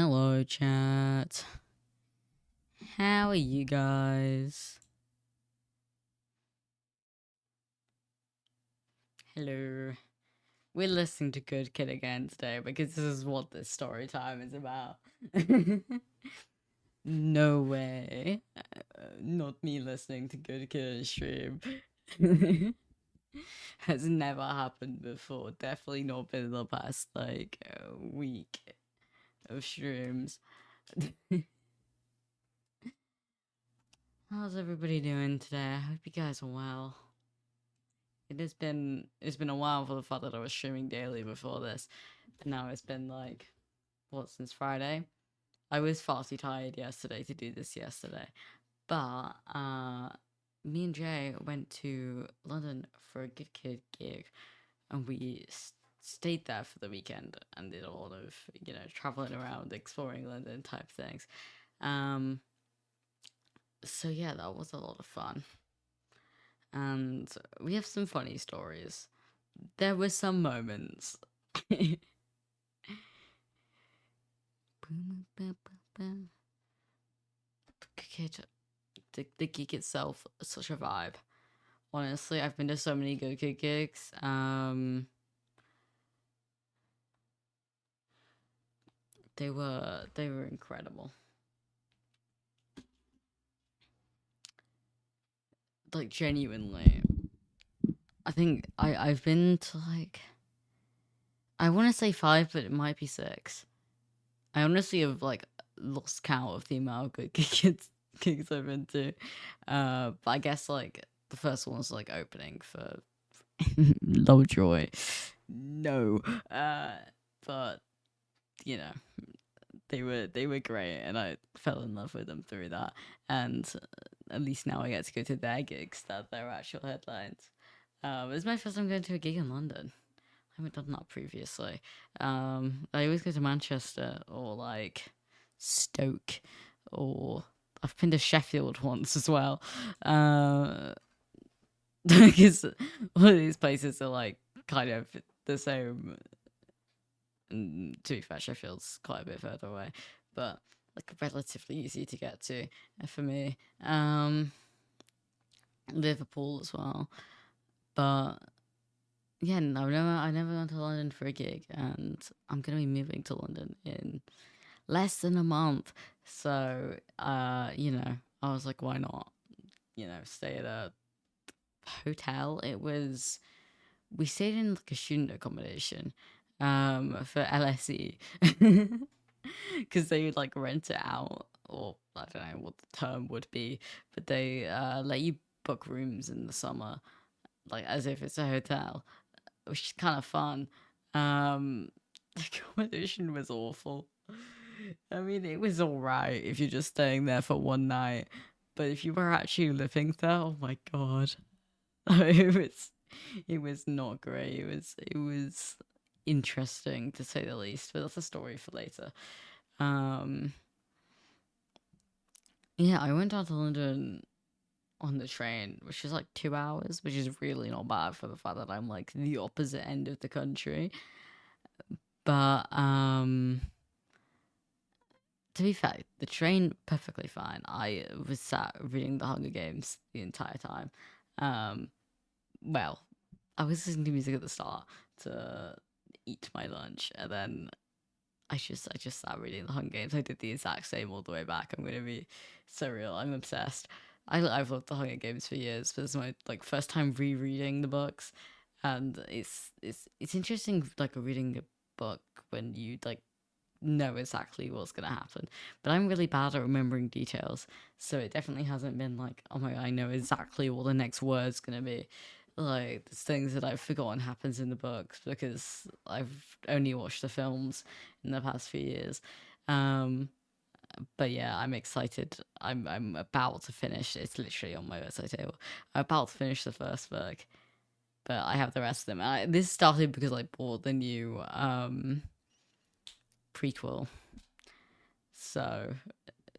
Hello, chat. How are you guys? Hello. We're listening to Good Kid again today because this is what this story time is about. No way. Not me listening to Good Kid on stream. Has never happened before. Definitely not been in the past, like, week of streams. How's everybody doing today? I hope you guys are well. It's been a while for the fact that I was streaming daily before this. And now it's been like since Friday. I was far too tired yesterday to do this yesterday. But me and Jay went to London for a Good Kid gig and we stayed there for the weekend and did a lot of, traveling around, exploring London type things. So yeah, that was a lot of fun. And we have some funny stories. There were some moments. The gig itself is such a vibe. Honestly, I've been to so many Go Kid gigs. They were incredible. Like genuinely, I think I've been to like, I want to say 5, but it might be 6. I honestly have like lost count of the amount of good gigs I've been to. But I guess like the first one was like opening for Lovejoy. No. But you know, they were great, and I fell in love with them through that. And at least now I get to go to their gigs, that their actual headlines. It was my first time going to a gig in London. I haven't done that previously. I always go to Manchester or like Stoke, or I've been to Sheffield once as well. Because all of these places are like kind of the same. And to be fair, Sheffield's quite a bit further away, but like relatively easy to get to for me. Liverpool as well, but yeah, no, I never went to London for a gig, and I'm gonna be moving to London in less than a month. So, I was like, why not? Stay at a hotel. We stayed in like a student accommodation, for LSE, because they would like rent it out, or I don't know what the term would be, but they let you book rooms in the summer, like as if it's a hotel, which is kind of fun. The accommodation was awful. I mean, it was all right if you're just staying there for one night, but if you were actually living there, oh my god, it was not great. It was interesting to say the least, but that's a story for later. Um, yeah, I went down to London on the train, which is like 2 hours, which is really not bad for the fact that I'm like the opposite end of the country. But to be fair, the train perfectly fine. I was sat reading the Hunger Games the entire time. Um, well, I was listening to music at the start to eat my lunch, and then I just sat reading the Hunger Games. I did the exact same all the way back. I'm gonna be so real. I'm obsessed. I've loved the Hunger Games for years. But it's my like first time rereading the books, and it's interesting like reading a book when you like know exactly what's gonna happen. But I'm really bad at remembering details, so it definitely hasn't been like, oh my god, I know exactly what the next word's gonna be. Like there's things that I've forgotten happens in the books because I've only watched the films in the past few years. Um, but yeah, I'm excited. I'm about to finish. It's literally on my bedside table. I'm about to finish the first book, but I have the rest of them. This started because I bought the new prequel, so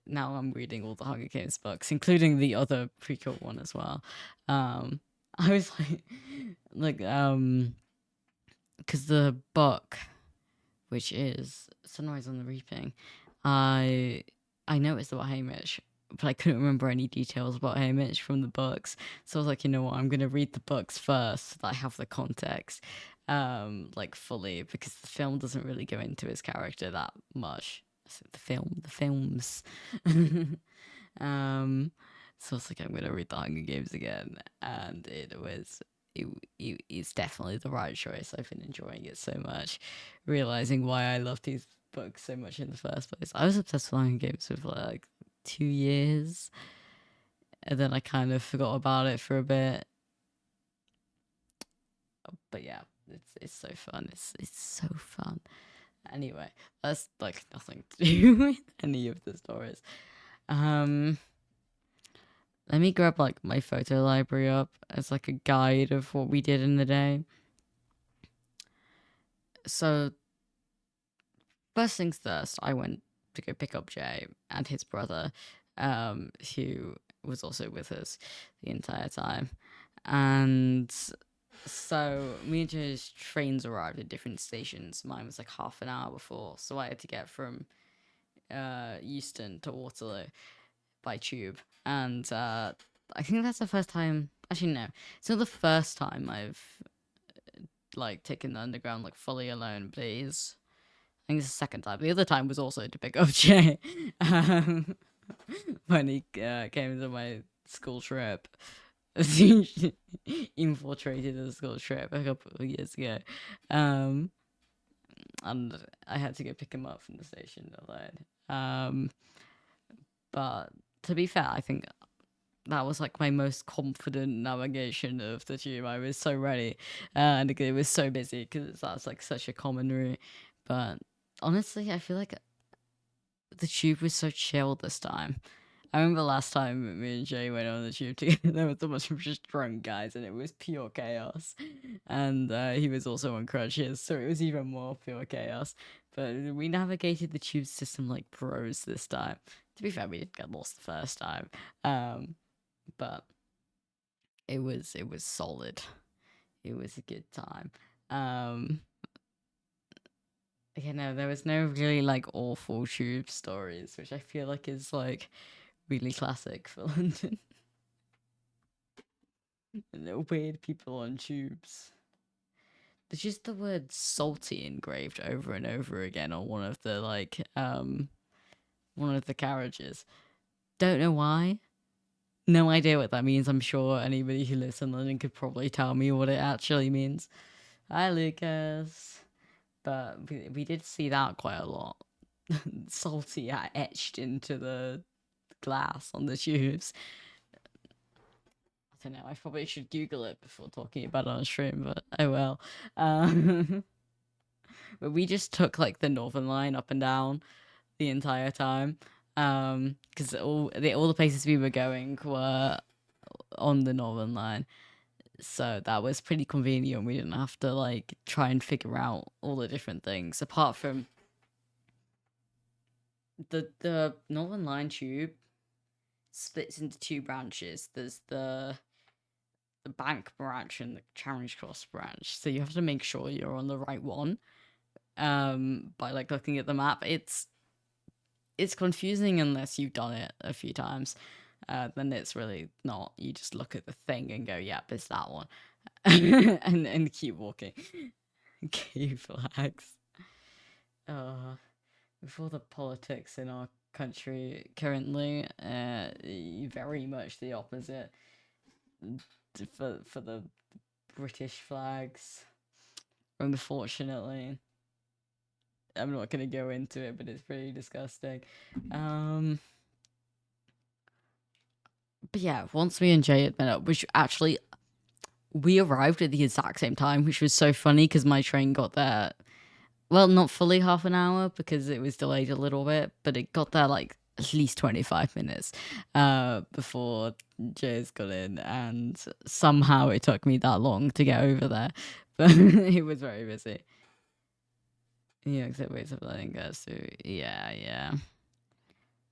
now I'm reading all the Hunger Games books, including the other prequel one as well. I was because the book, which is Sunrise on the Reaping, I I noticed about Hamish, but I couldn't remember any details about Hamish from the books. So I was like, you know what, I'm gonna read the books first so that I have the context, like fully, because the film doesn't really go into his character that much. So the films. um, so I was like, I'm gonna read the Hunger Games again, and it's definitely the right choice. I've been enjoying it so much, realizing why I love these books so much in the first place. I was obsessed with Hunger Games for like 2 years, and then I kind of forgot about it for a bit. But yeah, it's so fun. It's so fun. Anyway, that's like nothing to do with any of the stories. Um, Let me grab like my photo library up as like a guide of what we did in the day. So first things first, I went to go pick up Jay and his brother, who was also with us the entire time. And so me and Jay's trains arrived at different stations. Mine was like half an hour before, so I had to get from Euston to Waterloo by tube. And I think that's the first time. Actually, no, it's not the first time I've like taken the underground like fully alone. But it is, I think it's the second time. The other time was also to pick up Jay, um, when he came to my school trip. Infiltrated the school trip a couple of years ago, um, and I had to go pick him up from the station alone. But to be fair, I think that was like my most confident navigation of the tube. I was so ready, and it was so busy because that's like such a common route. But honestly, I feel like the tube was so chill this time. I remember last time me and Jay went on the tube together, there was a bunch of just drunk guys, and it was pure chaos. And he was also on crutches, so it was even more pure chaos. But we navigated the tube system like pros this time. To be fair, we didn't get lost the first time. But it was solid. It was a good time. Um, there was no really like awful tube stories, which I feel like is like really classic for London. No weird people on tubes. There's just the word salty engraved over and over again on one of the carriages. Don't know why. No idea what that means. I'm sure anybody who lives in London could probably tell me what it actually means. Hi, Lucas. But we did see that quite a lot. Salty etched into the glass on the tubes. I don't know. I probably should Google it before talking about it on stream, but oh well. But we just took like the Northern Line up and down the entire time, because all the places we were going were on the Northern Line, so that was pretty convenient. We didn't have to like try and figure out all the different things apart from the Northern Line tube splits into two branches. There's the Bank branch and the Charing Cross branch, so you have to make sure you're on the right one by like looking at the map. It's confusing unless you've done it a few times. Then it's really not. You just look at the thing and go, yep, it's that one. and keep walking. Gay flags. With all the politics in our country currently, very much the opposite for the British flags. Unfortunately, I'm not gonna go into it, but it's pretty disgusting. But yeah, once me and Jay had met up, which actually we arrived at the exact same time, which was so funny because my train got there. Well, not fully half an hour because it was delayed a little bit, but it got there like at least 25 minutes before Jay's got in, and somehow it took me that long to get over there. But it was very busy. Yeah, except ways of letting us through. Yeah.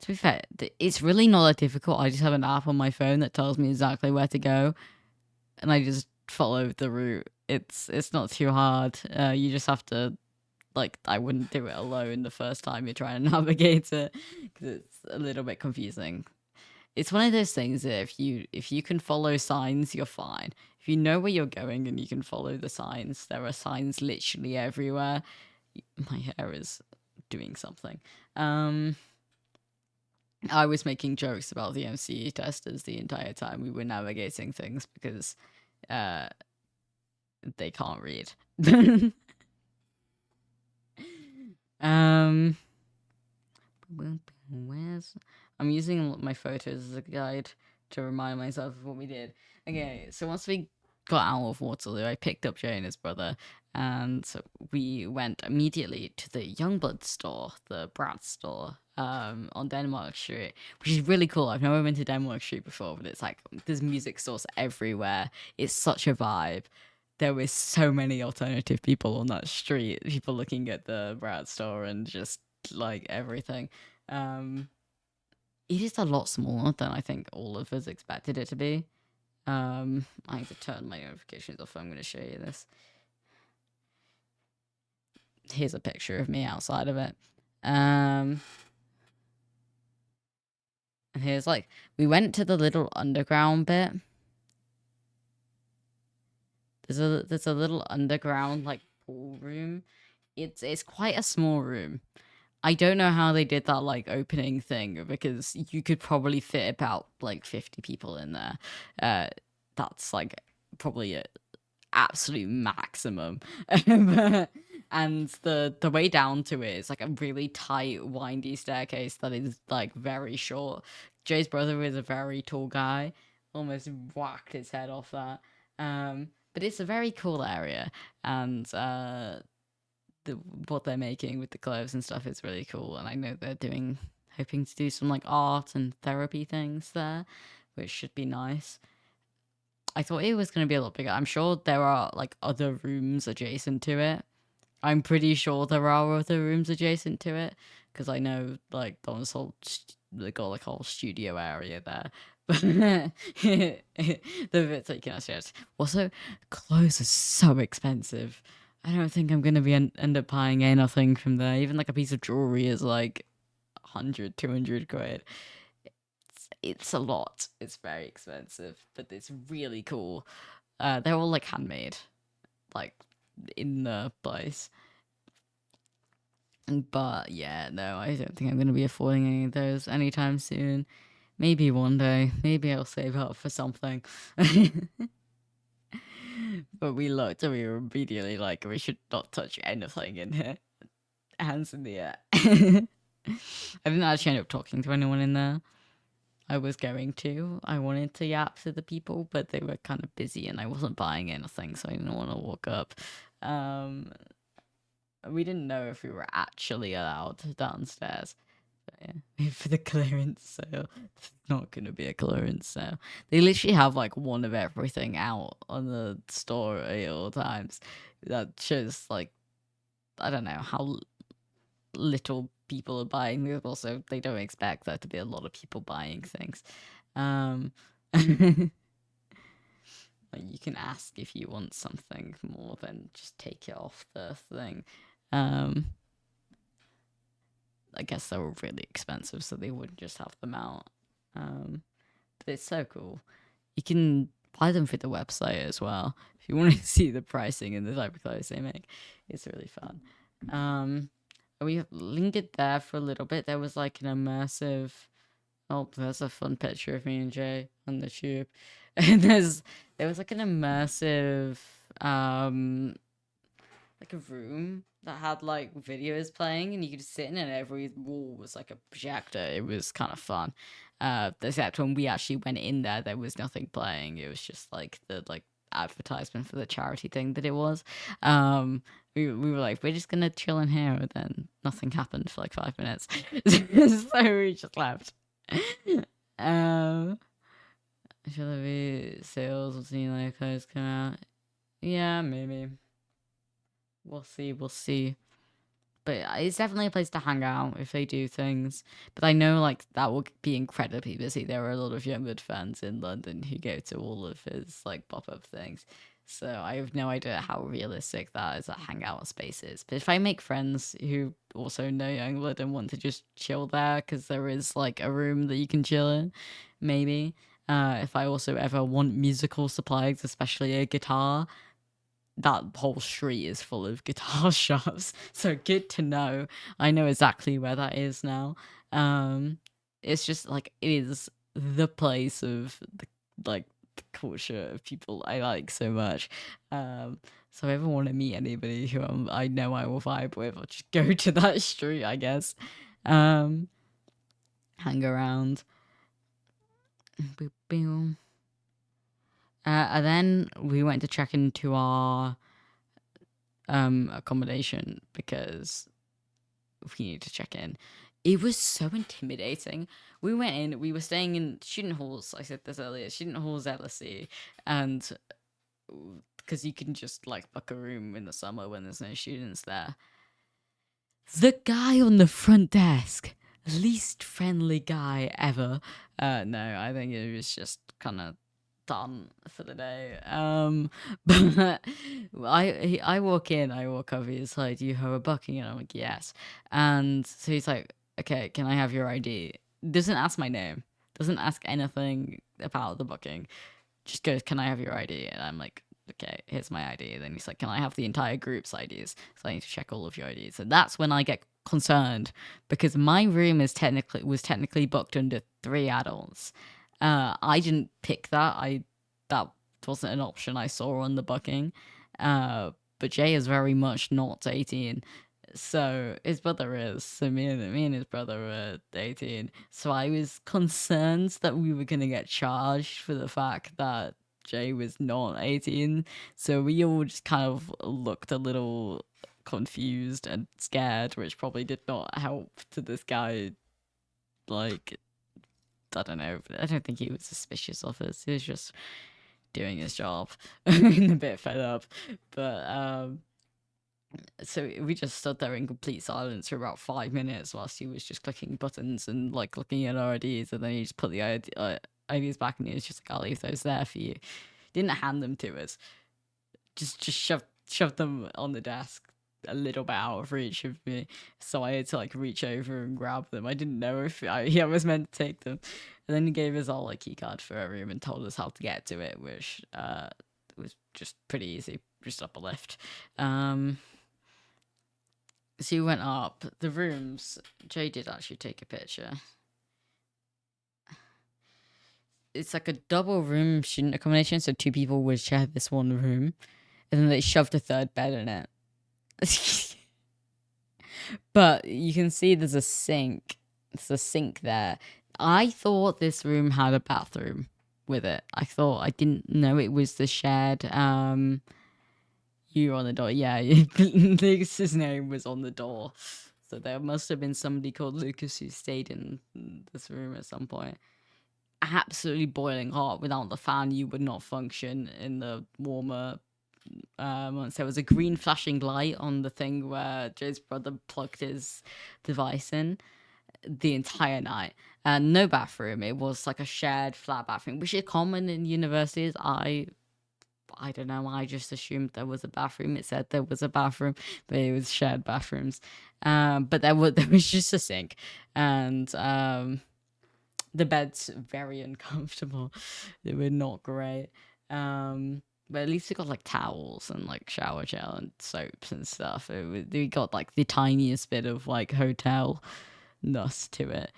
To be fair, it's really not that difficult. I just have an app on my phone that tells me exactly where to go, and I just follow the route. It's not too hard. You just have to like I wouldn't do it alone the first time you're trying to navigate it because it's a little bit confusing. It's one of those things that if you can follow signs, you're fine. If you know where you're going and you can follow the signs, there are signs literally everywhere. My hair is doing something. Um, I was making jokes about the MCE testers the entire time we were navigating things because uh, they can't read. um, where's I'm using my photos as a guide to remind myself of what we did. Okay, so once we got out of Waterloo, I picked up Jay and his brother, and we went immediately to the Youngblood store, the Brat store, on Denmark Street, which is really cool. I've never been to Denmark Street before, but it's like there's music stores everywhere. It's such a vibe. There were so many alternative people on that street, people looking at the Brat store and just like everything. Um, it is a lot smaller than I think all of us expected it to be. I need to turn my notifications off. I'm going to show you this. Here's a picture of me outside of it. And here's like we went to the little underground bit. There's a little underground like pool room. It's quite a small room. I don't know how they did that like opening thing because you could probably fit about like 50 people in there. That's like probably a absolute maximum. And the way down to it is like a really tight, windy staircase that is like very short. Jay's brother is a very tall guy, almost whacked his head off that. But it's a very cool area, and the what they're making with the clothes and stuff is really cool. And I know they're hoping to do some like art and therapy things there, which should be nice. I thought it was going to be a lot bigger. I'm sure there are like other rooms adjacent to it. I'm pretty sure there are other rooms adjacent to it because I know like Don's whole they got like a whole studio area there. But the bits that you can actually also clothes are so expensive. I don't think I'm gonna be end up buying anything from there. Even like a piece of jewelry is like 100, 200 quid. It's a lot. It's very expensive, but it's really cool. They're all like handmade, like in the place. But yeah, no, I don't think I'm going to be affording any of those anytime soon. Maybe one day. Maybe I'll save up for something. But we looked and we were immediately like, we should not touch anything in here. Hands in the air. I didn't actually end up talking to anyone in there. I was going to. I wanted to yap to the people, but they were kind of busy and I wasn't buying anything, so I didn't want to walk up. We didn't know if we were actually allowed downstairs. But yeah, for the clearance sale, it's not going to be a clearance sale. They literally have like one of everything out on the store at all times. That shows like I don't know how little people are buying this. Also, they don't expect there to be a lot of people buying things. Like you can ask if you want something more than just take it off the thing. I guess they were really expensive, so they wouldn't just have them out. But it's so cool. You can buy them through the website as well if you want to see the pricing and the type of clothes they make. It's really fun. We lingered there for a little bit. There was like an immersive. Oh, there's a fun picture of me and Jay on the tube. And there was like an immersive like a room that had like videos playing and you could sit in and every wall was like a projector. It was kind of fun. Except when we actually went in there was nothing playing. It was just like the like advertisement for the charity thing that it was. We were like, we're just gonna chill in here, and then nothing happened for like 5 minutes. So we just left. um Should there be sales or seeing like clothes come out? Yeah, maybe. We'll see. We'll see. But it's definitely a place to hang out if they do things. But I know like that will be incredibly busy. There are a lot of Youngblood fans in London who go to all of his like pop up things. So I have no idea how realistic that is at hangout spaces. But if I make friends who also know Youngblood and want to just chill there, because there is like a room that you can chill in, maybe. If I also ever want musical supplies, especially a guitar, that whole street is full of guitar shops. So good to know. I know exactly where that is now. Um, it's just like it is the place of the like the culture of people I like so much. Um, so if I ever want to meet anybody who I know I will vibe with, I'll just go to that street, I guess. Um, hang around. Boop, boom. And then we went to check into our accommodation because we need to check in. It was so intimidating. We went in, we were staying in student halls. I said this earlier, student halls LSE, and because you can just like book a room in the summer when there's no students there. The guy on the front desk, least friendly guy ever. No, I think it was just kind of done for the day. But I walk in, I walk over. He's like, "Do you have a booking?" And I'm like, "Yes." And so he's like, "Okay, can I have your ID?" Doesn't ask my name. Doesn't ask anything about the booking. Just goes, "Can I have your ID?" And I'm like, "Okay, here's my ID." Then he's like, "Can I have the entire group's IDs?" So I need to check all of your IDs. And that's when I get concerned because my room is technically booked under 3 adults. I didn't pick that. That wasn't an option I saw on the booking. But Jay is very much not 18. So his brother is. So me and his brother were 18. So I was concerned that we were gonna get charged for the fact that Jay was not 18. So we all just kind of looked a little confused and scared, which probably did not help to this guy. Like, I don't know. I don't think he was suspicious of us. He was just doing his job and a bit fed up. But so we just stood there in complete silence for about 5 minutes whilst he was just clicking buttons and like looking at our IDs, and then he just put the IDs back, and he was just like, "I'll leave those there for you." Didn't hand them to us. Just shoved them on the desk a little bit out of reach of me, so I had to like reach over and grab them. I didn't know if I was meant to take them, and then he gave us all a key card for a room and told us how to get to it, which was just pretty easy, just up a lift. So you went up the rooms. Jay did actually take a picture. It's like a double room student accommodation, so two people would share this one room, and then they shoved a third bed in it. But you can see there's a sink. There's a sink there. I thought this room had a bathroom with it. I didn't know it was the shared you were on the door. Yeah, Lucas's name was on the door. So there must have been somebody called Lucas who stayed in this room at some point. Absolutely boiling hot. Without the fan, you would not function in the warmer months. There was a green flashing light on the thing where Joe's brother plugged his device in the entire night. And no bathroom. It was like a shared flat bathroom, which is common in universities. I don't know. I just assumed there was a bathroom. It said there was a bathroom, but it was shared bathrooms. But there was just a sink, and the bed's very uncomfortable. They were not great. But at least we got like towels and like shower gel and soaps and stuff. We got like the tiniest bit of like hotel ness to it.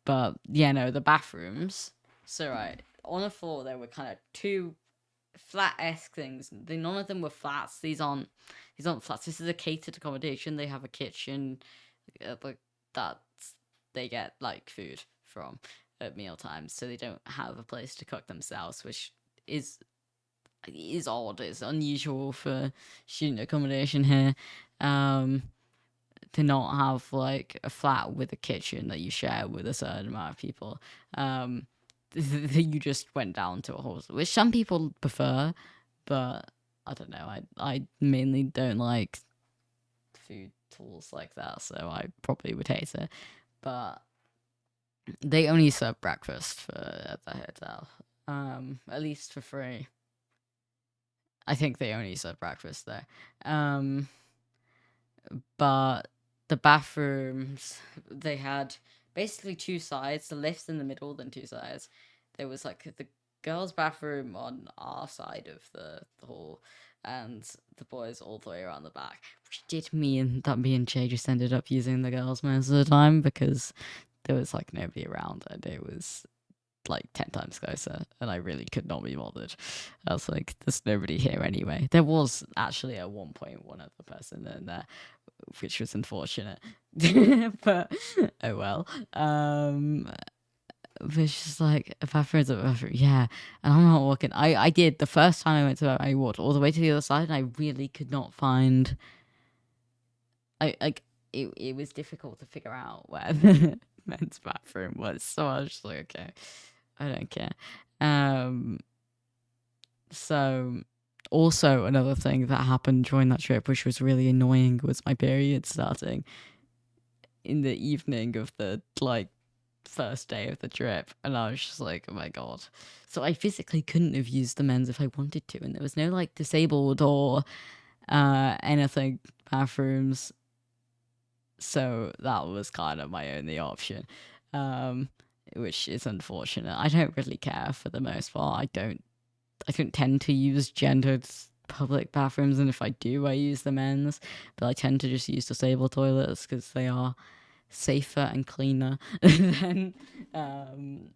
But yeah, no, the bathrooms. So right on the floor there were kind of two flat-esque things. None of them were flats. These aren't flats. This is a catered accommodation. They have a kitchen, like that they get like food from at meal times, so they don't have a place to cook themselves, which is odd. It's unusual for student accommodation here. To not have like a flat with a kitchen that you share with a certain amount of people. You just went down to a hostel, which some people prefer, but I don't know. I mainly don't like food tools like that, so I probably would hate it. But they only serve breakfast at the hotel, at least for free. I think they only serve breakfast there. Um, but the bathrooms, they had basically two sides, the lifts in the middle, then two sides. There was like the girls' bathroom on our side of the hall, and the boys all the way around the back. Which did mean that me and Jay just ended up using the girls most of the time because there was like nobody around and it was like 10 times closer and I really could not be bothered. I was like, there's nobody here anyway. There was actually at one point one other person in there, which was unfortunate. But oh well. But it's just like a bathroom's a bathroom, yeah. And I'm not walking. I did the first time I went to I walked all the way to the other side and I really could not find I like it was difficult to figure out where the men's bathroom was. So I was just like, okay, I don't care. Um, so also another thing that happened during that trip, which was really annoying, was my period starting in the evening of the like first day of the trip, and I was just like, oh my god. So I physically couldn't have used the men's if I wanted to, and there was no like disabled or anything bathrooms, so that was kind of my only option, um, which is unfortunate. I don't really care for the most part. I don't tend to use gendered public bathrooms, and if I do, I use the men's. But I tend to just use disabled toilets because they are safer and cleaner um,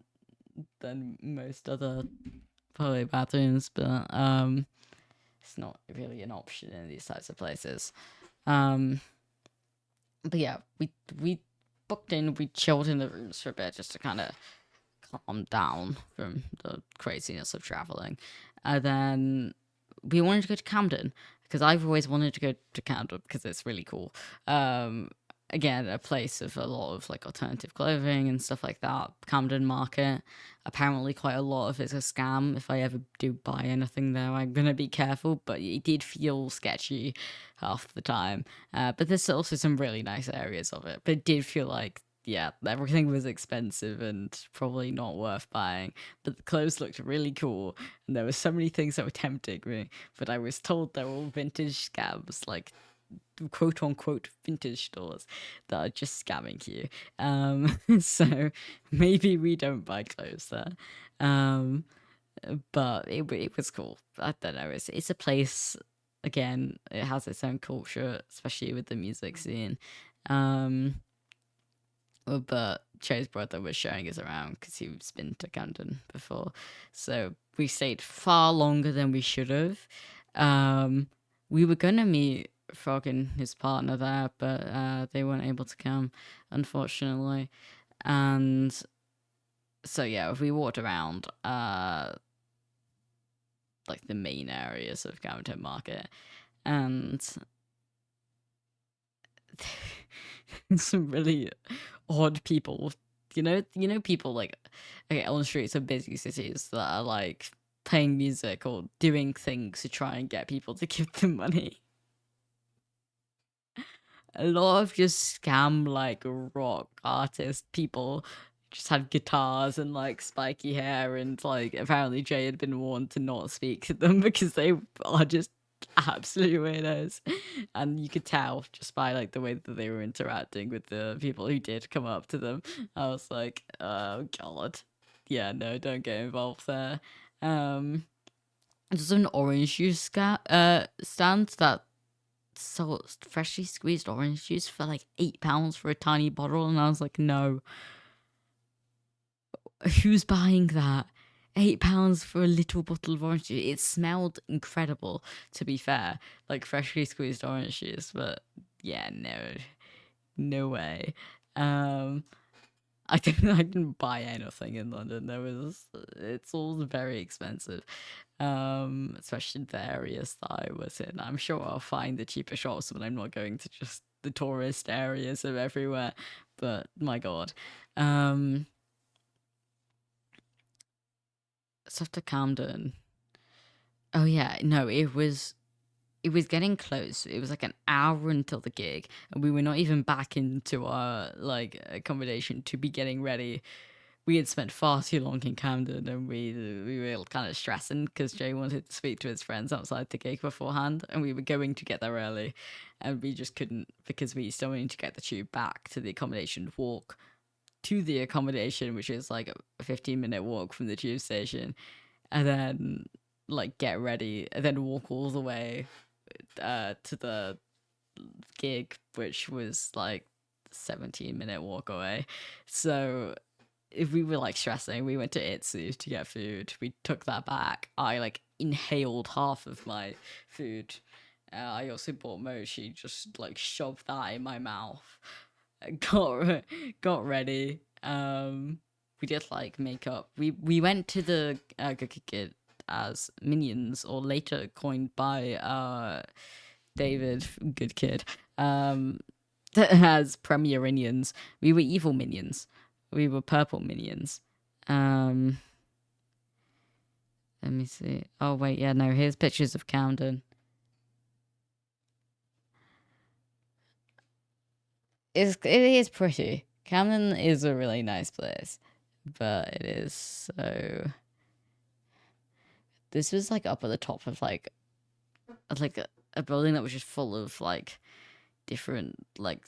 than most other public bathrooms. But it's not really an option in these types of places. Um, but yeah, we booked in. We chilled in the rooms for a bit just to kind of calm down from the craziness of traveling. And then we wanted to go to Camden because I've always wanted to go to Camden because it's really cool. Again, a place of a lot of like alternative clothing and stuff like that. Camden Market. Apparently, quite a lot of it's a scam. If I ever do buy anything there, I'm gonna be careful. But it did feel sketchy half the time. But there's also some really nice areas of it. But it did feel like yeah, everything was expensive and probably not worth buying. But the clothes looked really cool, and there were so many things that were tempting me. But I was told they're all vintage scams, like quote unquote vintage stores that are just scamming you. So maybe we don't buy clothes there. Um, but it was cool. I don't know. It's a place. Again, it has its own culture, especially with the music scene. Um, but Cho's brother was showing us around because he's been to Camden before. So we stayed far longer than we should have. Um, we were going to meet Frog and his partner there, but they weren't able to come, unfortunately. And so, yeah, we walked around like the main areas of Camden Market. And some really odd people. You know, people like okay on the streets of busy cities that are like playing music or doing things to try and get people to give them money. A lot of just scam like rock artist people just have guitars and like spiky hair and like apparently Jay had been warned to not speak to them because they are just absolute weirdos. And you could tell just by like the way that they were interacting with the people who did come up to them. I was like, oh god. Yeah, no, don't get involved there. There's an orange juice stand that sold freshly squeezed orange juice for like £8 for a tiny bottle, and I was like, no, who's buying that? £8 for a little bottle of orange juice. It smelled incredible, to be fair, like freshly squeezed orange juice. But yeah, no way. Um, I didn't buy anything in London. It's all very expensive. Especially the areas that I was in. I'm sure I'll find the cheaper shops, but I'm not going to just the tourist areas of everywhere. But my god. Um, so after Camden. Oh yeah, no, it was getting close. It was like an hour until the gig, and we were not even back into our like accommodation to be getting ready we had spent far too long in Camden, and we were kind of stressing because Jay wanted to speak to his friends outside the gig beforehand, and we were going to get there early, and we just couldn't because we still needed to get the tube back to the accommodation, walk to the accommodation, which is like a 15-minute walk from the tube station, and then like get ready, and then walk all the way to the gig, which was like 17-minute walk away. So if we were like stressing, we went to Itsu to get food. We took that back. I like inhaled half of my food. I also bought mochi, just like shoved that in my mouth. Got ready. We did like makeup. We went to the Gig as Minions, or later coined by David, good kid, as Premier Minions. We were evil minions. We were purple minions. Let me see. Oh wait, yeah, no. Here's pictures of Camden. It is pretty. Camden is a really nice place, but it is so. This was like up at the top of like a building that was just full of like different like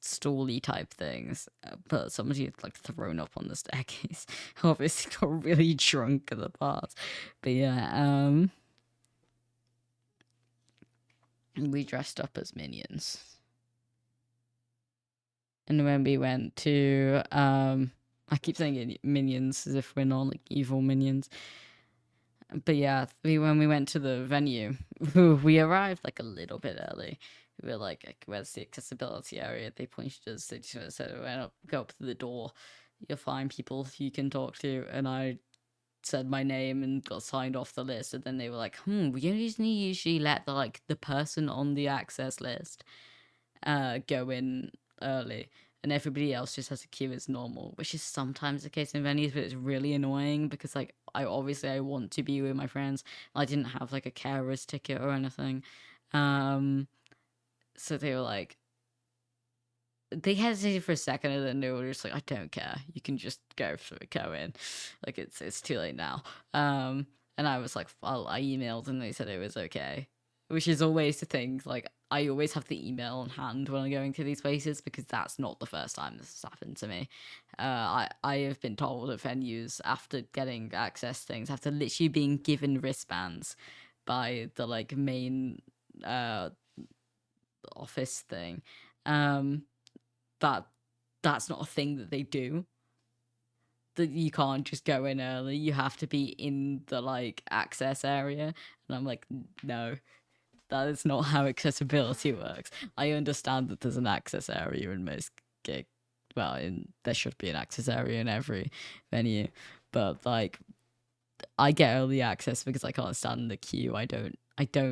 stally type things, but somebody had like thrown up on the staircase. Obviously got really drunk at the parts, but yeah, we dressed up as minions, and when we went to I keep saying minions as if we're not like evil minions. But yeah, when we went to the venue, we arrived like a little bit early. We were like, where's the accessibility area? They pointed us, they just said, go up to the door. You'll find people you can talk to. And I said my name and got signed off the list. And then they were like, we usually let the person on the access list go in early, and everybody else just has to queue as normal, which is sometimes the case in venues, but it's really annoying because like I want to be with my friends. I didn't have like a carer's ticket or anything, so they were like, they hesitated for a second, and then they were just like, I don't care, you can just go in, like it's too late now. And I was like, well, I emailed and they said it was okay, which is always the thing. Like, I always have the email on hand when I'm going to these places because that's not the first time this has happened to me. I have been told at venues after getting access things, after literally being given wristbands by the like main office thing, that that's not a thing that they do. That you can't just go in early. You have to be in the like access area, and I'm like, no, that is not how accessibility works. I understand that there's an access area in most gig. Well, there should be an access area in every venue, but like, I get early access because I can't stand in the queue. I don't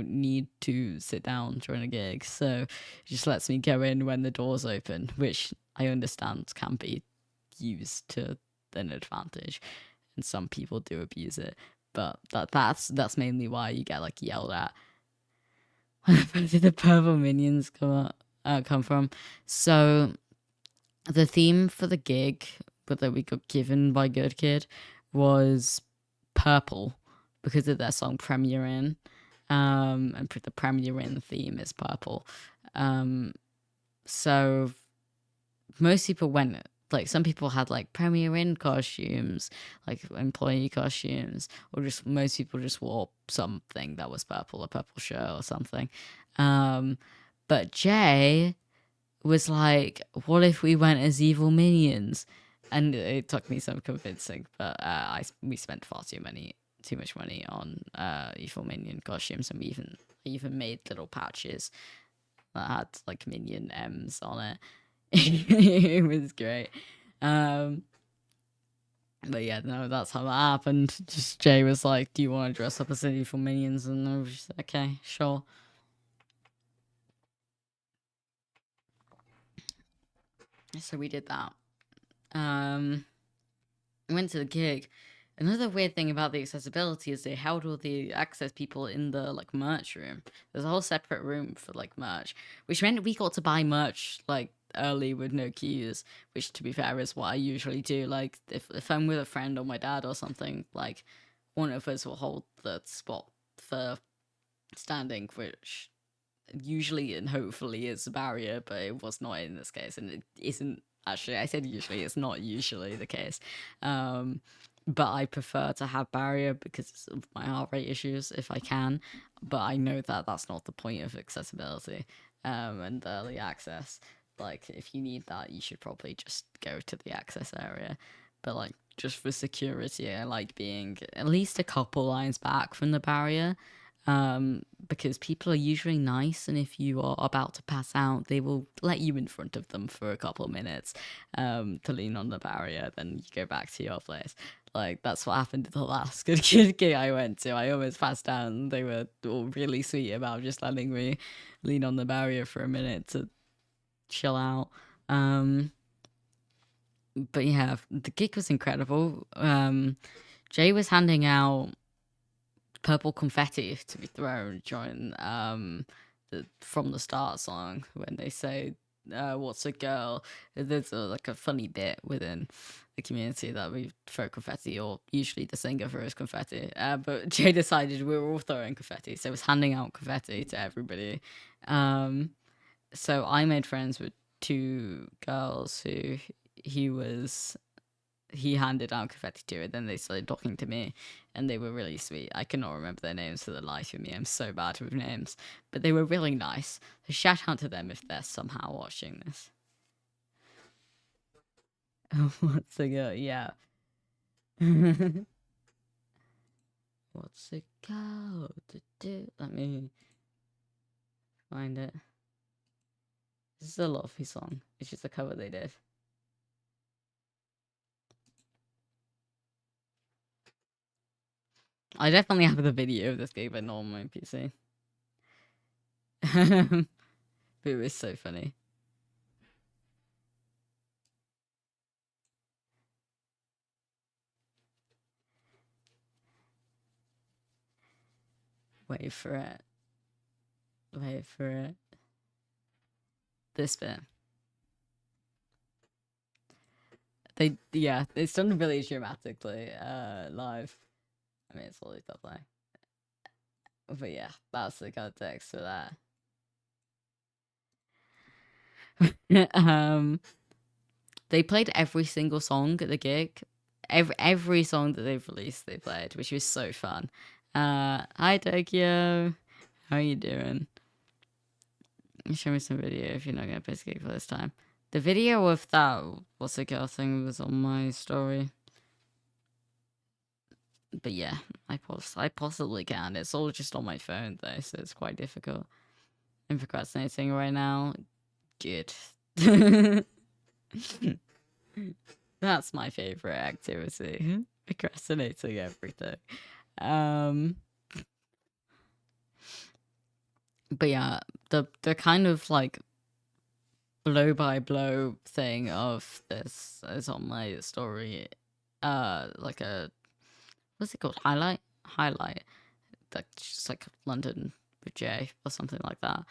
need to sit down during a gig, so it just lets me go in when the doors open, which I understand can be used to an advantage, and some people do abuse it. But that's mainly why you get like yelled at. Where did the purple minions come from? So the theme for the gig that we got given by Good Kid was purple because of their song Premier Inn. And the Premier Inn theme is purple. So most people went, like, some people had like Premier Inn costumes, like employee costumes, or just most people just wore something that was purple, a purple shirt or something. But Jay was like, what if we went as evil minions? And it took me some convincing, but we spent far too much money on evil minion costumes, and I even made little pouches that had like minion M's on it. It was great. But yeah, no, that's how that happened. Just Jay was like, do you want to dress up as evil minions? And I was just like, okay, sure. So we did that. Went to the gig. Another weird thing about the accessibility is they held all the access people in the like merch room. There's a whole separate room for like merch, which meant we got to buy merch like early with no cues, which to be fair is what I usually do. Like if I'm with a friend or my dad or something, like one of us will hold the spot for standing, which usually and hopefully is a barrier, but it was not in this case, and it isn't actually. I said usually, it's not usually the case. Um, but I prefer to have barrier because of my heart rate issues if I can. But I know that that's not the point of accessibility and early access. Like, if you need that, you should probably just go to the access area. But like, just for security, I like being at least a couple lines back from the barrier because people are usually nice, and if you are about to pass out, they will let you in front of them for a couple of minutes to lean on the barrier, then you go back to your place. Like, that's what happened to the last good kid gig I went to. I almost passed out, and they were all really sweet about just letting me lean on the barrier for a minute to chill out. But yeah, the gig was incredible. Jay was handing out purple confetti to be thrown during the From the Start song when they say what's a girl. There's like a funny bit within the community that we throw confetti, or usually the singer throws confetti, but Jay decided we were all throwing confetti, so he was handing out confetti to everybody. So I made friends with two girls who he was he handed out confetti to, and then they started talking to me, and they were really sweet. I cannot remember their names for the life of me. I'm so bad with names, but they were really nice. So shout out to them if they're somehow watching this. What's a girl? Yeah. What's a girl to do? Let me find it. This is a lovely song. It's just a cover they did. I definitely have the video of this game, but not on my PC. But it was so funny. Wait for it. Wait for it. This bit. It's done really dramatically live. I mean, it's always that way. But yeah, that's the context for that. They played every single song at the gig. Every song that they've released, they played, which was so fun. Hi Tokyo, how are you doing? Show me some video if you're not gonna piss gig for this time. The video of that what's the girl thing was on my story. But yeah, I possibly can. It's all just on my phone though, so it's quite difficult. I'm procrastinating right now. Good. That's my favorite activity. Procrastinating everything. But yeah, the kind of like blow by blow thing of this is on my story. Like a what's it called? Highlight. That's just like London with Jay or something like that.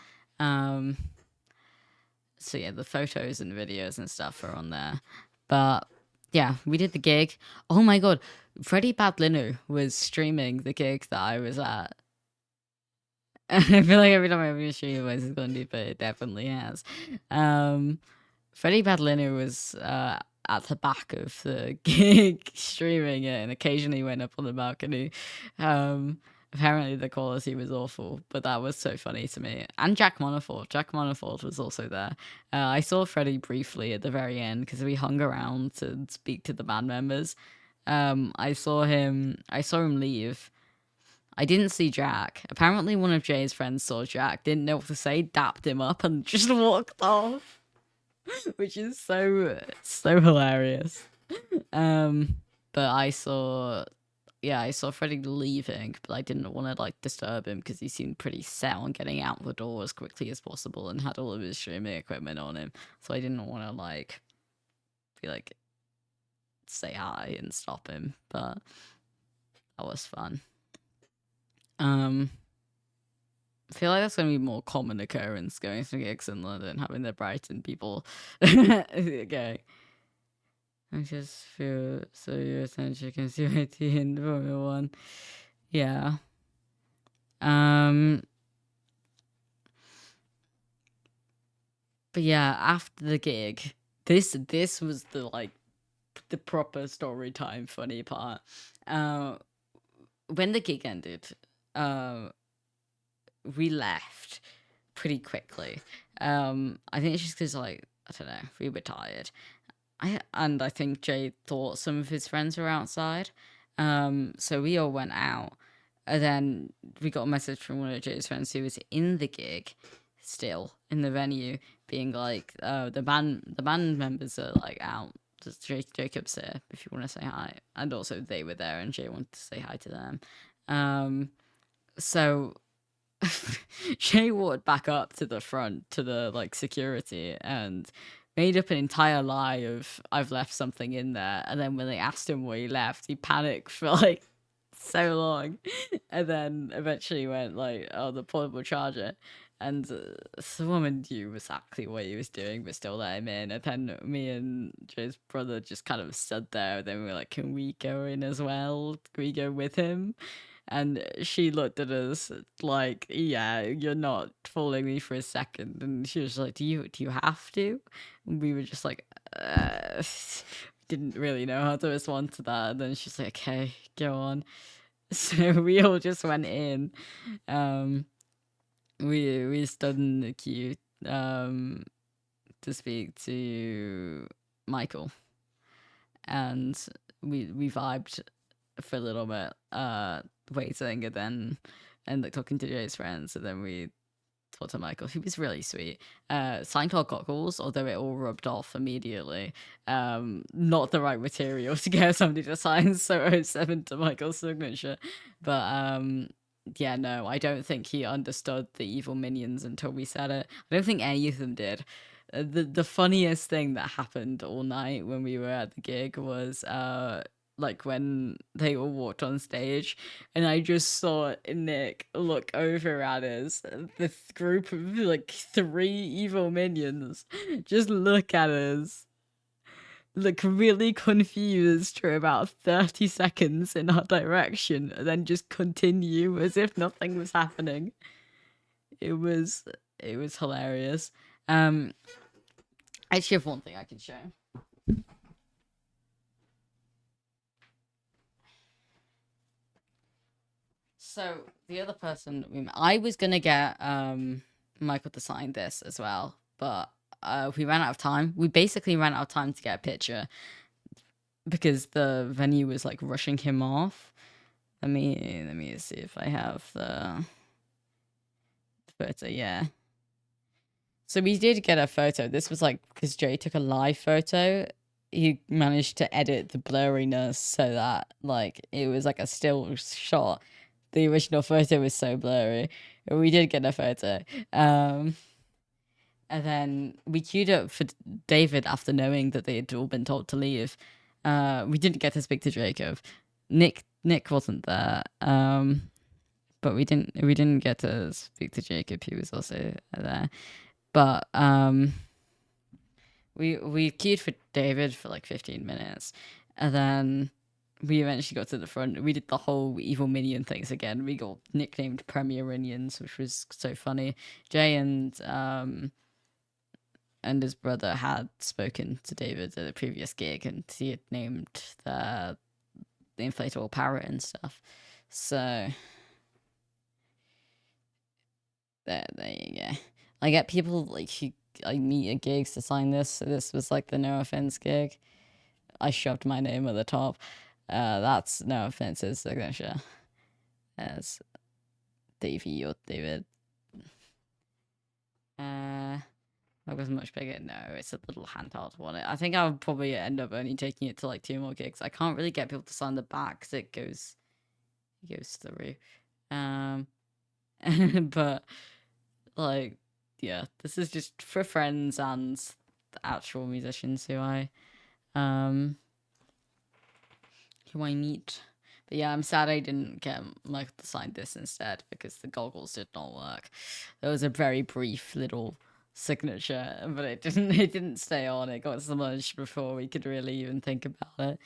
So yeah, the photos and videos and stuff are on there. But yeah, we did the gig. Oh my god, Freddie Badlinu was streaming the gig that I was at. I feel like every time I have stream, voice is going to do, but it definitely has. Freddie Badlinu was at the back of the gig streaming it, and occasionally went up on the balcony. Apparently the quality was awful, but that was so funny to me. And Jack Monafort. Jack Monafort was also there. I saw Freddie briefly at the very end because we hung around to speak to the band members. I saw him leave. I didn't see Jack. Apparently one of Jay's friends saw Jack, didn't know what to say, dapped him up and just walked off. Which is so hilarious. But I saw Freddie leaving, but I didn't want to like disturb him because he seemed pretty set on getting out the door as quickly as possible and had all of his streaming equipment on him. So I didn't want to like be like say hi and stop him, but that was fun. Um I feel like that's going to be more common occurrence going to gigs in London, having the Brighton people going. I just feel so your attention can see IT in Formula One. Yeah. Um. But yeah, after the gig, this was the proper story time funny part. Uh, when the gig ended, uh, we left pretty quickly. I think it's just because I don't know, we were tired. I think Jay thought some of his friends were outside. So we all went out. And then we got a message from one of Jay's friends who was in the gig, still in the venue, being like, the band members are like out. Just Jacob's here if you want to say hi. And also they were there and Jay wanted to say hi to them. So Shay walked back up to the front to the security and made up an entire lie of I've left something in there. And then when they asked him what he left, he panicked for so long, and then eventually went "Oh, the portable charger." And the woman knew exactly what he was doing, but still let him in. And then me and Jay's brother just kind of stood there. Then we were like, "Can we go in as well? Can we go with him?" And she looked at us like, "Yeah, you're not fooling me for a second." And she was like, "Do you have to?" And we were just like, didn't really know how to respond to that. And then she's like, "Okay, go on." So we all just went in. Um, we stood in the queue to speak to Michael, and we vibed for a little bit, waiting, and then ended up talking to Jay's friends, and then we talked to Michael. He was really sweet. Signed our goggles, although it all rubbed off immediately. Not the right material to get somebody to sign So 07 to Michael's signature. But yeah, no, I don't think he understood the evil minions until we said it. I don't think any of them did. The funniest thing that happened all night when we were at the gig was when they all walked on stage, and I just saw Nick look over at us, the group of three evil minions, just look at us, look really confused for about 30 seconds in our direction, and then just continue as if nothing was happening. It was hilarious. Um, I actually have one thing I can show. So the other person I was gonna get Michael to sign this as well, but we ran out of time. We basically ran out of time to get a picture because the venue was rushing him off. Let me see if I have the photo. Yeah. So we did get a photo. This was because Jay took a live photo. He managed to edit the blurriness so that it was a still shot. The original photo was so blurry. But we did get a photo. And then we queued up for David after knowing that they had all been told to leave. We didn't get to speak to Jacob. Nick wasn't there. But we didn't get to speak to Jacob. He was also there. But we queued for David for 15 minutes, and then we eventually got to the front. We did the whole evil minion things again. We got nicknamed Premier Minions, which was so funny. Jay and his brother had spoken to David at a previous gig, and he had named the inflatable parrot and stuff. So there you go. I get people who I meet at gigs to sign this. So this was the No Offense gig. I shoved my name at the top. That's No Offense's signature as Davey or David. That was much bigger. No, it's a little handheld one. I think I'll probably end up only taking it to 2 more gigs. I can't really get people to sign the back because it goes through. But yeah, this is just for friends and the actual musicians who I meet. But yeah, I'm sad I didn't get like the signed this instead because the goggles did not work. There was a very brief little signature, but it didn't. It didn't stay on. It got smudged before we could really even think about it.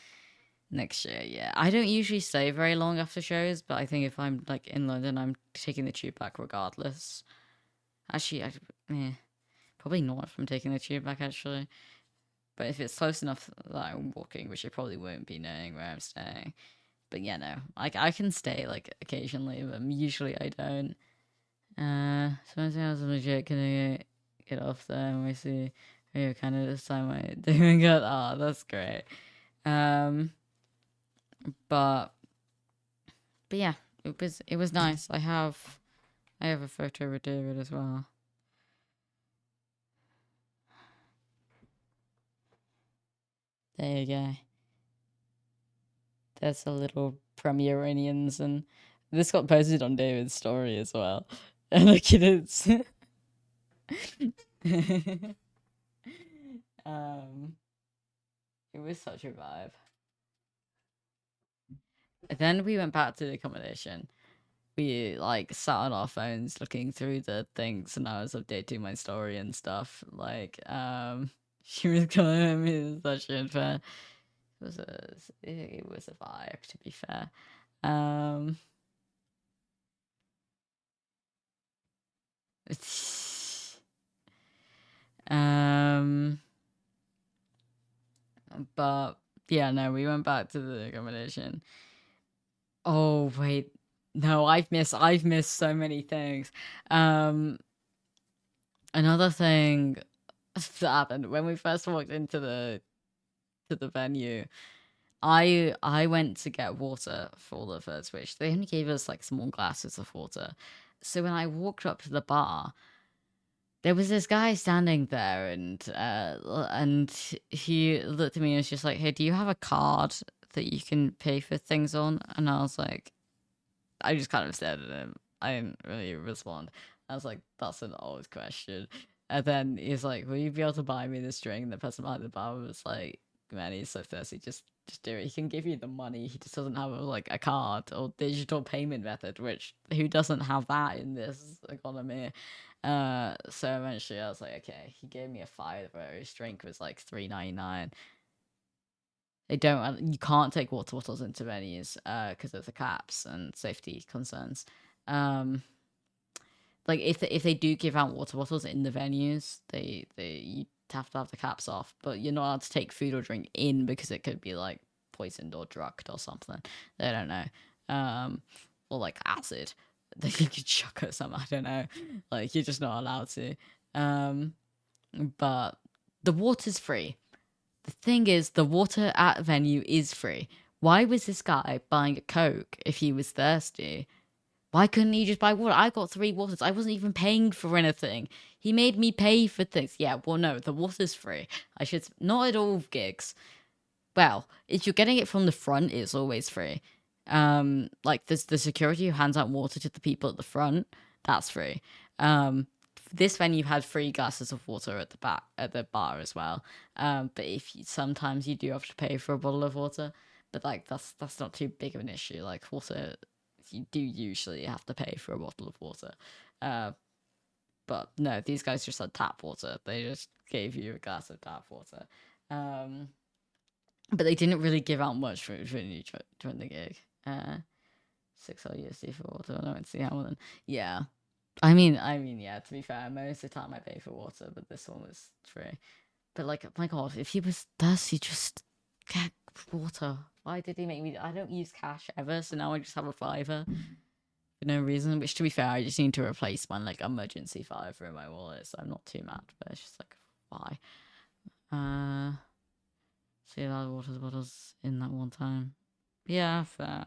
Next year, yeah. I don't usually stay very long after shows, but I think if I'm like in London, I'm taking the tube back regardless. Actually, probably not if I'm taking the tube back actually. But if it's close enough that I'm walking, which it probably won't be knowing where I'm staying. But yeah, no, I can stay like occasionally, but usually I don't. Something else legit gonna get off there and we see Rio Canada this time I doing it. Oh, that's great. Um, but yeah, it was nice. I have a photo with David as well. There you go. There's a little premiere onions, and this got posted on David's story as well. And look at it. um, it was such a vibe. Then we went back to the accommodation. We like sat on our phones looking through the things, and I was updating my story and stuff. She was coming at me such unfair. It was a vibe, to be fair. Um, um, but yeah, no, we went back to the accommodation. Oh wait, no, I've missed so many things. Um, Another thing that happened when we first walked into the venue. I went to get water for the first wish. They only gave us like small glasses of water. So when I walked up to the bar, there was this guy standing there, and he looked at me and was just like, "Hey, do you have a card that you can pay for things on?" And I was like, I just kind of stared at him. I didn't really respond. I was like, "That's an old question." And then he's like, "Will you be able to buy me this drink?" And the person behind the bar was like, "Man, he's so thirsty. Just do it. He can give you the money. He just doesn't have like a card or digital payment method. Which who doesn't have that in this economy?" So eventually I was like, okay. He gave me a five. His drink was like $3.99. They don't. You can't take water bottles into venues because of the caps and safety concerns. Um, like if they do give out water bottles in the venues, they you have to have the caps off, but you're not allowed to take food or drink in because it could be like poisoned or drugged or something. They don't know. Um, or like acid. They could chuck or something. I don't know. Like you're just not allowed to. Um, but the water's free. The thing is, the water at a venue is free. Why was this guy buying a Coke if he was thirsty? Why couldn't he just buy water? I got three waters. I wasn't even paying for anything. He made me pay for things. Yeah, well, no, the water's free. I should not at all gigs. Well, if you're getting it from the front, it's always free. Like there's the security who hands out water to the people at the front. That's free. This venue had free glasses of water at the back at the bar as well. But sometimes you do have to pay for a bottle of water, but like that's not too big of an issue. Like water, you do usually have to pay for a bottle of water. Uh, but no, these guys just had tap water. They just gave you a glass of tap water. Um, but they didn't really give out much during the gig. 6 USD for water. I went to see Hamilton. Yeah, yeah. To be fair, most of the time I pay for water, but this one was free. But like, my God, if he was thirsty, just get water. Why did he make me? I don't use cash ever, so now I just have a fiver for no reason. Which, to be fair, I just need to replace my like emergency fiver in my wallet, so I'm not too mad. But it's just like, why? See a lot of water bottles in that one time. Yeah, fair.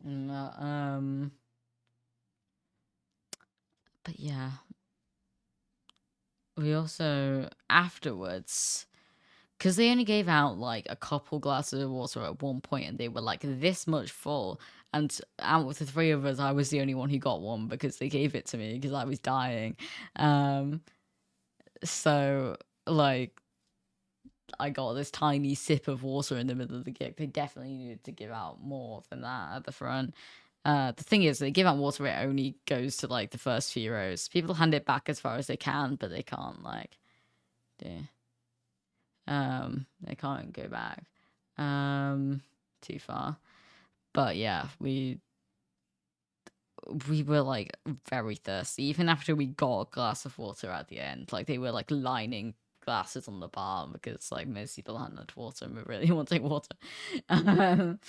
Mm, but yeah, we also afterwards, because they only gave out like a couple glasses of water at one point, and they were like this much full. And out of the three of us, I was the only one who got one because they gave it to me because I was dying. Um, so like I got this tiny sip of water in the middle of the gig. They definitely needed to give out more than that at the front. The thing is, they give out water, it only goes to like the first few rows. People hand it back as far as they can, but they can't like do. They can't go back too far. But yeah, we were like very thirsty even after we got a glass of water at the end. Like they were like lining glasses on the bar because like most people hadn't had water and we really wanting water. um,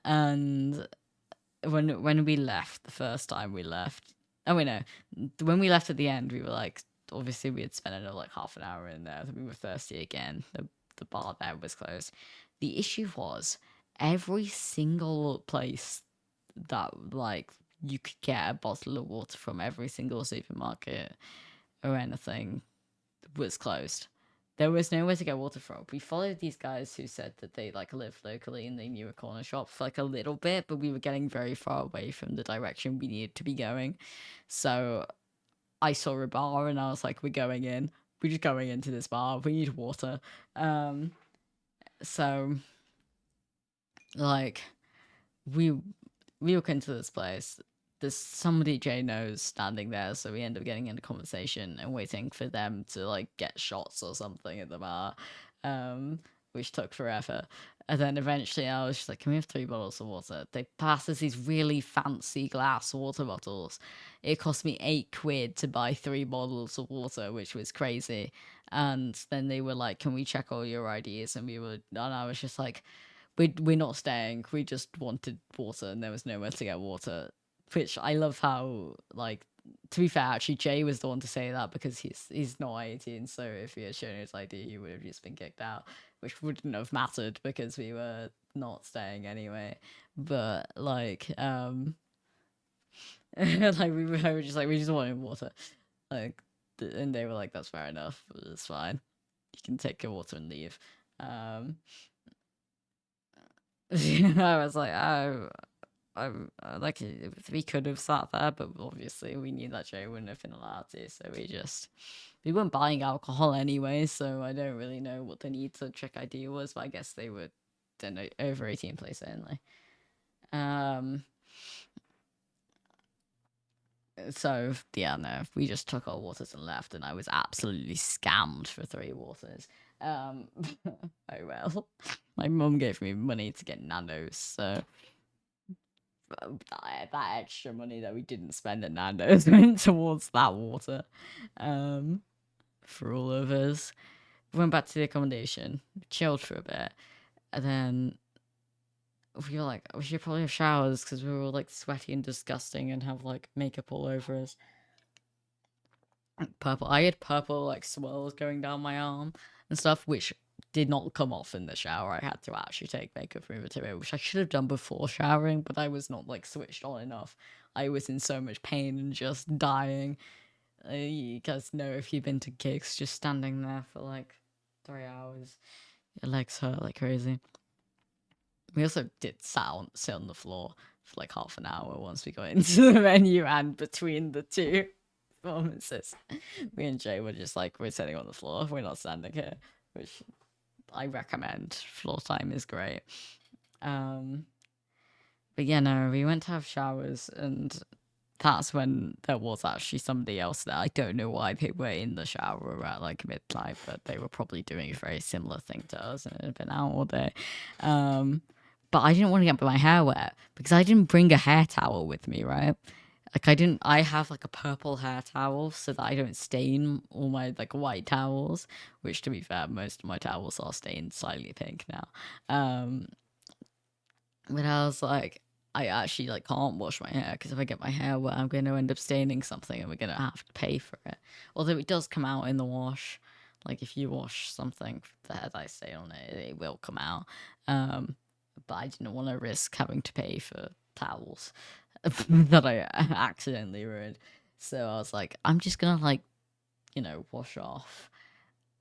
and when we left the first time we left, oh wait no, when we left at the end we were like, obviously we had spent another like half an hour in there. We were thirsty again. The bar there was closed. The issue was every single place that like you could get a bottle of water from, every single supermarket or anything, was closed. There was nowhere to get water from. We followed these guys who said that they like lived locally and they knew a corner shop for like a little bit, but we were getting very far away from the direction we needed to be going. So I saw a bar and I was like, we're going in. We're just going into this bar. We need water. So like we we walk into this place. There's somebody Jay knows standing there, so we end up getting into conversation and waiting for them to like get shots or something at the bar, which took forever. And then eventually I was just like, can we have 3 bottles of water? They passed us these really fancy glass water bottles. It cost me £8 to buy 3 bottles of water, which was crazy. And then they were like, can we check all your IDs? And I was just like, we're not staying. We just wanted water, and there was nowhere to get water. Which I love how, like, to be fair, actually, Jay was the one to say that because he's not 18. So if he had shown his ID, he would have just been kicked out, which wouldn't have mattered because we were not staying anyway. But like, like we were just like we just wanted water, like, and they were like, that's fair enough. It's fine. You can take your water and leave. Um, I was like, oh, like we could have sat there, but obviously we knew that Jay wouldn't have been allowed to, so we weren't buying alcohol anyway. So I don't really know what the need to check ID was, but I guess they would then over 18 place only. So yeah, no, we just took our waters and left, and I was absolutely scammed for 3 waters. Oh well, my mum gave me money to get Nando's, so that extra money that we didn't spend at Nando's went towards that water. For all of us, went back to the accommodation, chilled for a bit, and then we were like, we should probably have showers because we were all like sweaty and disgusting and have like makeup all over us. Purple. I had purple like swirls going down my arm and stuff, which did not come off in the shower. I had to actually take makeup remover to it, which I should have done before showering, but I was not like switched on enough. I was in so much pain and just dying. You guys know if you've been to gigs, just standing there for like 3 hours, your legs hurt like crazy. We also did sit on the floor for like half an hour once we got into the venue and between the two performances. Me and Jay were just like, we're sitting on the floor, we're not standing here, which I recommend. Floor time is great. But yeah, no, we went to have showers, and that's when there was actually somebody else there. I don't know why they were in the shower at like midnight, but they were probably doing a very similar thing to us and had been out all day. But I didn't want to get my hair wet because I didn't bring a hair towel with me, right? Like I have like a purple hair towel so that I don't stain all my like white towels, which to be fair, most of my towels are stained slightly pink now. But I was like, I actually like can't wash my hair because if I get my hair wet, I'm going to end up staining something and we're going to have to pay for it. Although it does come out in the wash. Like if you wash something that I stain on it, it will come out. But I didn't want to risk having to pay for towels that I accidentally ruined. So I was like, I'm just gonna like, wash off.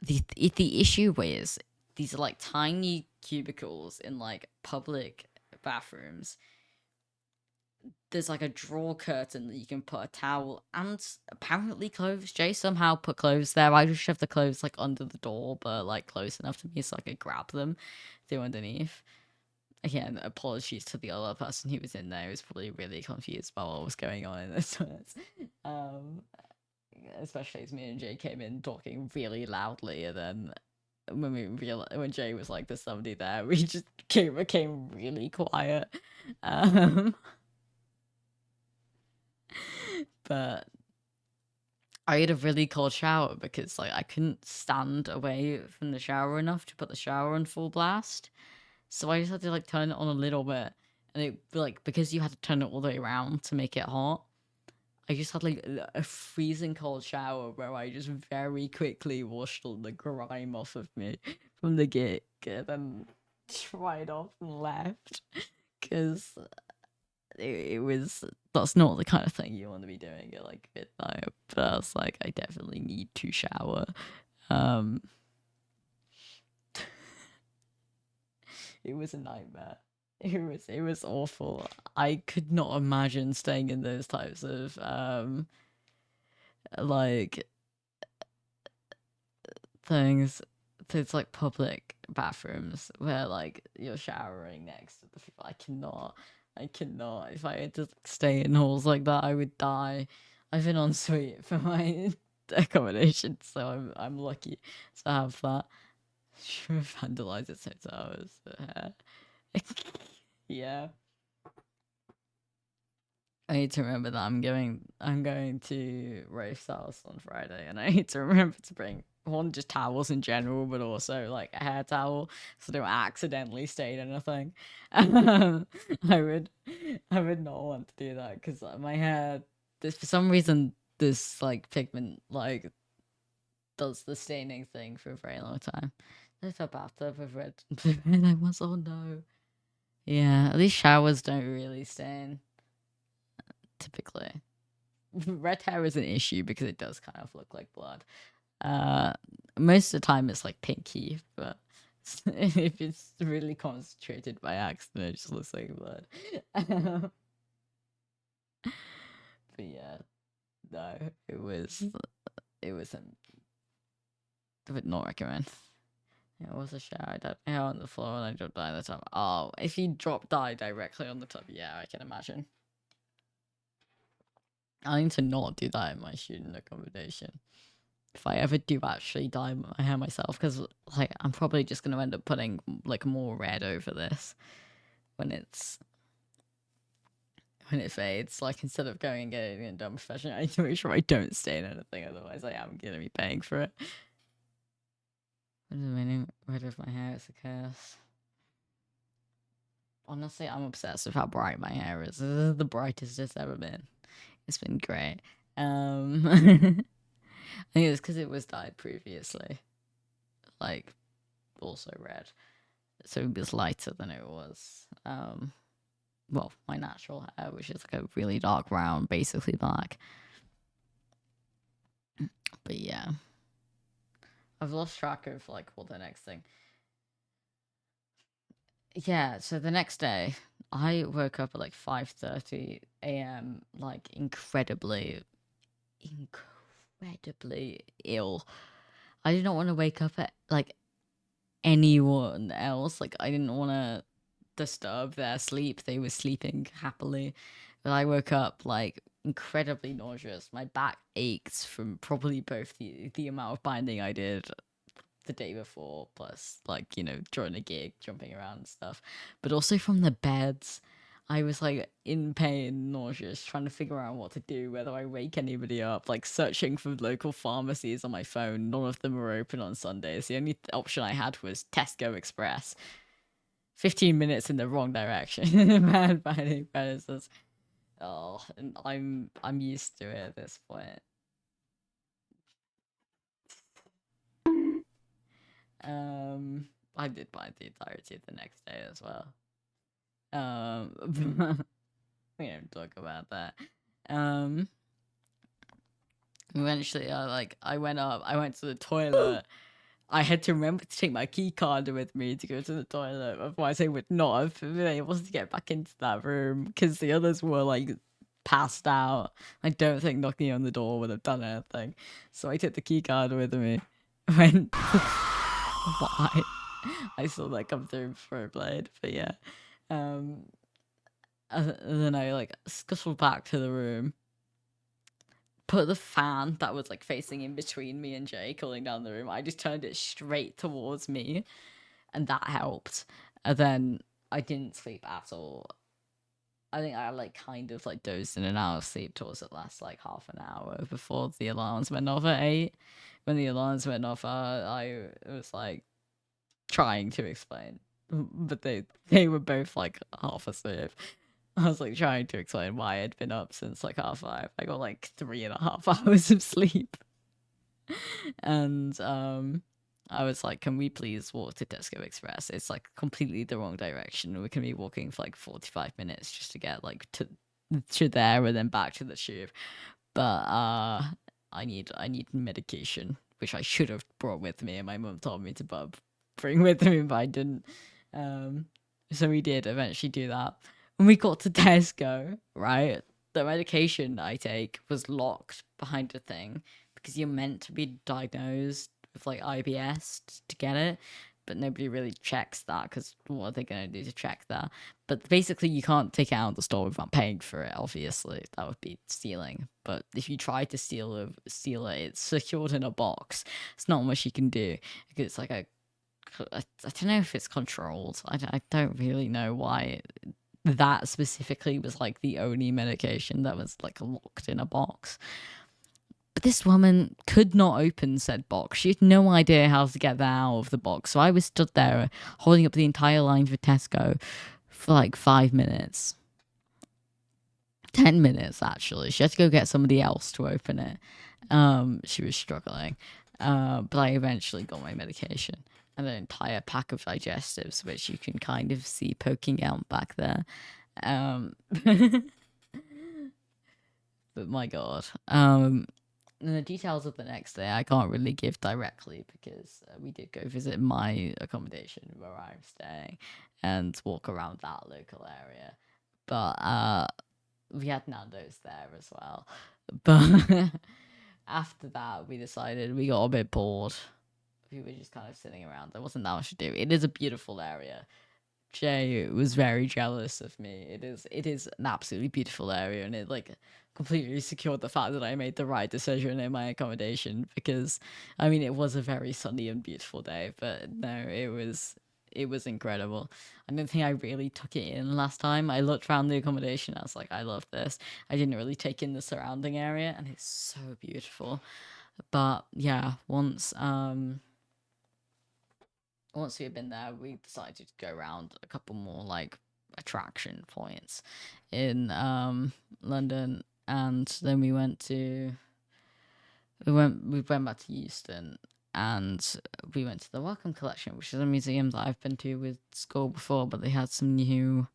The issue is these are like tiny cubicles in like public bathrooms. there's like a drawer curtain that you can put a towel and apparently clothes. Jay somehow put clothes there. I just shoved the clothes like under the door, but like close enough to me so I could grab them through underneath. Again, apologies to the other person who was in there. He was probably really confused about what was going on in this one. Um, especially as me and Jay came in talking really loudly, and then when Jay was like, "There's somebody there," we just became really quiet. Um, but I had a really cold shower because like I couldn't stand away from the shower enough to put the shower on full blast. So I just had to like turn it on a little bit. And it like because you had to turn it all the way around to make it hot, I just had like a freezing cold shower where I just very quickly washed all the grime off of me from the gig and then dried off and left. Cause it was that's not the kind of thing you want to be doing at like midnight. But I was like, I definitely need to shower. Um, it was a nightmare. It was awful. I could not imagine staying in those types of like things. It's like public bathrooms where like you're showering next to the people. I cannot. If I had to stay in halls like that, I would die. I've been on suite for my accommodation, so I'm lucky to have that. Sure, vandalize its hours. Yeah. I need to remember that I'm going to Rafe's house on Friday, and I need to remember to bring one just towels in general, but also like a hair towel so I don't accidentally stain anything. I would I would not want to do that because my hair, this for some reason this like pigment like does the staining thing for a very long time. There's a bathtub of red and I was, oh no. Yeah, at least showers don't really stain typically. Red hair is an issue because it does kind of look like blood. Uh, Most of the time it's like pinky, but if it's really concentrated by accident, it just looks like blood. But yeah, no, it was I would not recommend. It was a shower. I died hair on the floor and I dropped dye on the top. Oh, if you drop dye directly on the top, yeah, I can imagine. I need to not do that in my student accommodation. If I ever do actually dye my hair myself, because like I'm probably just gonna end up putting like more red over this when it's when it fades. Like instead of going and getting it done professionally, I need to make sure I don't stain anything. Otherwise, I am gonna be paying for it. What does the meaning red of my hair is a curse? Honestly, I'm obsessed with how bright my hair is. This is the brightest it's ever been. It's been great. I think it's because it was dyed previously, like also red, so it was lighter than it was. Well, my natural hair, which is like a really dark brown, basically black. But yeah, I've lost track of like what the next thing. Yeah, so the next day, I woke up at like 5:30 a.m. like incredibly ill. I did not want to wake up at like anyone else. Like I didn't want to disturb their sleep. They were sleeping happily. But I woke up like incredibly nauseous. My back ached from probably both the amount of binding I did the day before, plus like, during a gig, jumping around and stuff. But also from the beds. I was like in pain, nauseous, trying to figure out what to do, whether I wake anybody up, like searching for local pharmacies on my phone. None of them were open on Sundays. The only option I had was Tesco Express. 15 minutes in the wrong direction. Bad finding premises. Oh, and I'm used to it at this point. I did buy the entirety the next day as well. We don't talk about that. Um, Eventually, I went to the toilet I had to remember to take my key card with me to go to the toilet. Otherwise, I would not have been able to get back into that room because the others were like passed out. I don't think knocking on the door would have done anything. So I took the key card with me. Went. Why? I saw that come through for a blade, but yeah. Um, and then I like scuttled back to the room, put the fan that was like facing in between me and Jay cooling down the room. I just turned it straight towards me, and that helped. And then I didn't sleep at all. I think I like kind of like dozed in and out of sleep towards the last like half an hour before the alarms went off at 8. When the alarms went off, I was like trying to explain, but they were both like half asleep. I was like trying to explain why I'd been up since like 5:30. I got like 3.5 hours of sleep. And I was like, can we please walk to Tesco Express? It's like completely the wrong direction. We can be walking for like 45 minutes just to get like to there and then back to the tube. But I need medication, which I should have brought with me, and my mum told me to bring with me, but I didn't. Um so we did eventually do that. When we got to Tesco, right? The medication I take was locked behind a thing because you're meant to be diagnosed with like IBS to get it, but nobody really checks that because what are they going to do to check that? But basically, you can't take it out of the store without paying for it. Obviously, that would be stealing. But if you try to steal it, it's secured in a box. It's not much you can do because it's like I don't know if it's controlled. I don't really know why that specifically was like the only medication that was like locked in a box. But this woman could not open said box. She had no idea how to get that out of the box. So I was stood there holding up the entire line for Tesco for like 5 minutes. 10 minutes actually. She had to go get somebody else to open it. She was struggling. But I eventually got my medication and an entire pack of digestives, which you can kind of see poking out back there. But my god. And the details of the next day I can't really give directly because we did go visit my accommodation where I'm staying and walk around that local area. But we had Nando's there as well. But after that, we decided we got a bit bored. We were just kind of sitting around. There wasn't that much to do. It is a beautiful area. Jay was very jealous of me. It is an absolutely beautiful area, and it like completely secured the fact that I made the right decision in my accommodation because I mean it was a very sunny and beautiful day, but no, it was incredible. I don't think I really took it in last time. I looked around the accommodation, I was like, I love this. I didn't really take in the surrounding area, and it's so beautiful. But yeah, once we had been there, we decided to go around a couple more like attraction points in London, and then we went back to Euston, and we went to the Welcome Collection, which is a museum that I've been to with school before, but they had some new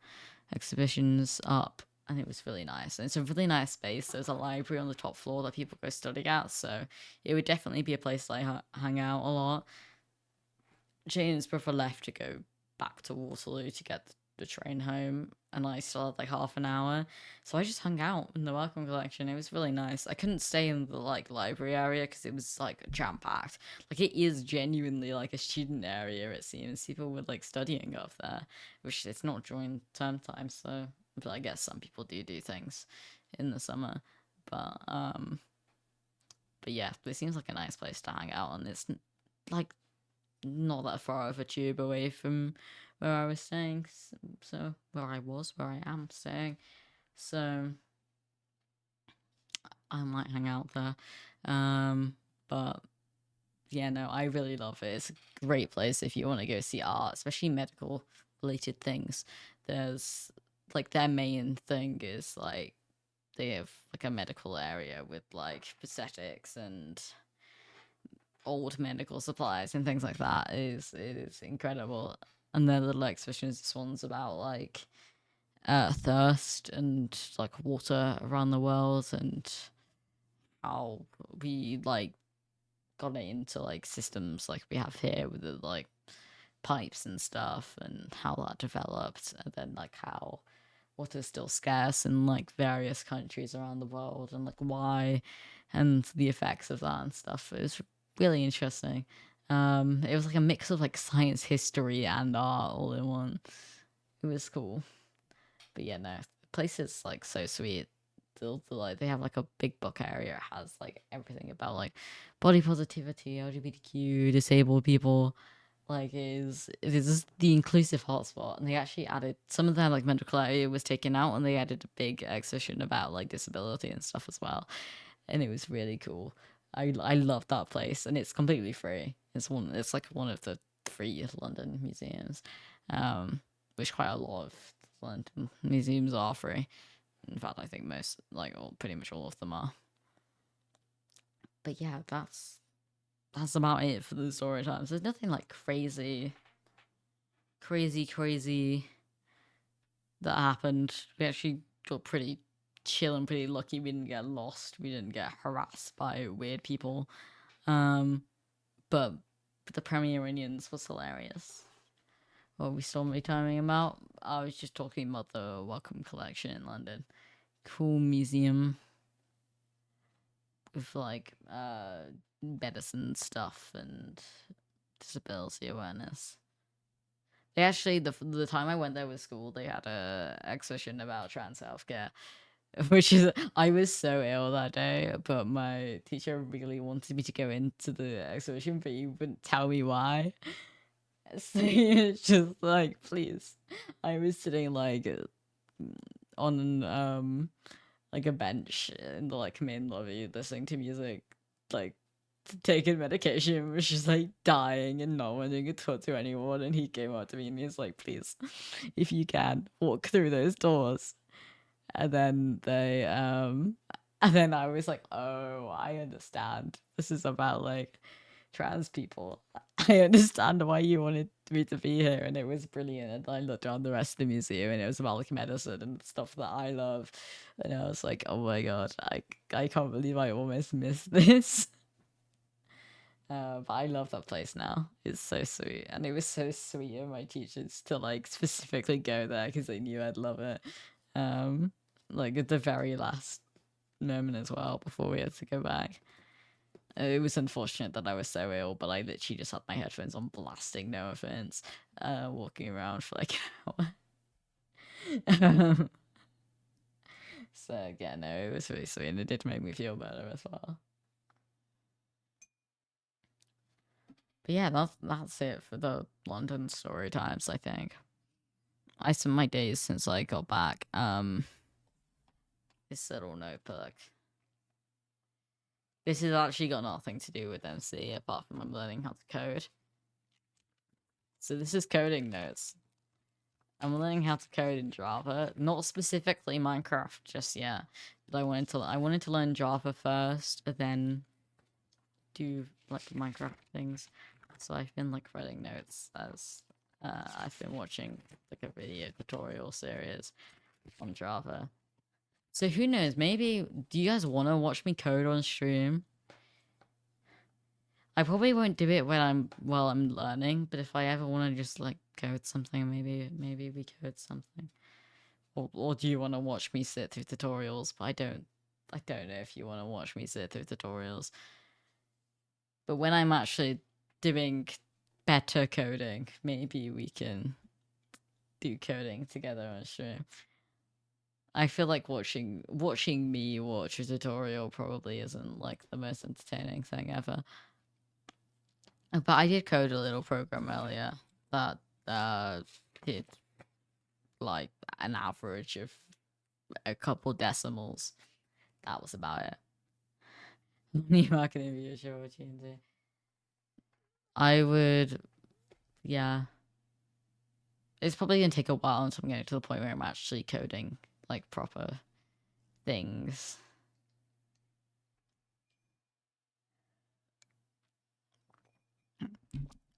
exhibitions up. And it was really nice. And it's a really nice space. There's a library on the top floor that people go study at. So it would definitely be a place that I hang out a lot. Jane's brother left to go back to Waterloo to get the train home, and I still had like half an hour, so I just hung out in the Welcome Collection. It was really nice. I couldn't stay in the like library area because it was like jam packed. Like it is genuinely like a student area. It seems people were like studying up there, which it's not during term time, so but I guess some people do things in the summer. But but yeah, it seems like a nice place to hang out, and it's like not that far of a tube away from where I was staying. So where I am staying. So I might hang out there. But yeah, no, I really love it. It's a great place if you want to go see art, especially medical related things. There's like their main thing is like they have like a medical area with like prosthetics and old medical supplies and things like that. It is incredible. And then the little exhibitions, this one's about like thirst and like water around the world and how we like got it into like systems like we have here with the like pipes and stuff, and how that developed, and then like how water's still scarce in like various countries around the world, and like why, and the effects of that and stuff. It was really interesting. It was like a mix of like science, history, and art all in one. It was cool. But yeah, no, the place is like so sweet. Like they have like a big book area. It has like everything about like body positivity, LGBTQ, disabled people. Like is the inclusive hotspot, and they actually added some of their like medical area was taken out, and they added a big exhibition about like disability and stuff as well, and it was really cool. I love that place, and it's completely free. It's like one of the free London museums, which quite a lot of London museums are free. In fact, I think most, like, all, pretty much all of them are. But yeah, that's about it for the story times. There's nothing like crazy that happened. We actually got pretty chill and pretty lucky. We didn't get lost. We didn't get harassed by weird people. Um, but the Premier Onions was hilarious. What we saw me timing about? I was just talking about the Welcome Collection in London. Cool museum with like medicine stuff and disability awareness. They actually the time I went there with school, they had a exhibition about trans healthcare, which is I was so ill that day, but my teacher really wanted me to go into the exhibition, but he wouldn't tell me why. So it's just like, please. I was sitting like on like a bench in the like main lobby listening to music, like taking medication, was just like dying and not wanting to talk to anyone. And he came up to me and he's like, please, if you can, walk through those doors. And then and then I was like, oh, I understand. This is about like trans people. I understand why you wanted me to be here, and it was brilliant. And I looked around the rest of the museum, and it was about like medicine and stuff that I love. And I was like, oh my god, I can't believe I almost missed this. But I love that place now. It's so sweet, and it was so sweet of my teachers to like specifically go there because they knew I'd love it. Um, like at the very last moment as well before we had to go back. It was unfortunate that I was so ill, but I literally just had my headphones on blasting, no offense, walking around for like an hour. So yeah, no, it was really sweet, and it did make me feel better as well. But yeah, that's it for the London story times. I think I spent my days since I got back. This little notebook. This has actually got nothing to do with MC apart from I'm learning how to code. So this is coding notes. I'm learning how to code in Java, not specifically Minecraft just yet, but I wanted to learn Java first, and then do like Minecraft things. So I've been like writing notes as I've been watching like a video tutorial series on Java. So who knows? Maybe do you guys want to watch me code on stream? I probably won't do it while I'm learning, but if I ever want to just like code something, maybe we code something. Or do you want to watch me sit through tutorials? But I don't know if you want to watch me sit through tutorials. But when I'm actually doing better coding, maybe we can do coding together on stream. I feel like watching me watch a tutorial probably isn't like the most entertaining thing ever. But I did code a little program earlier that did like an average of a couple decimals. That was about it. New marketing video show opportunity. I would, yeah. It's probably gonna take a while until I'm getting to the point where I'm actually coding like proper things.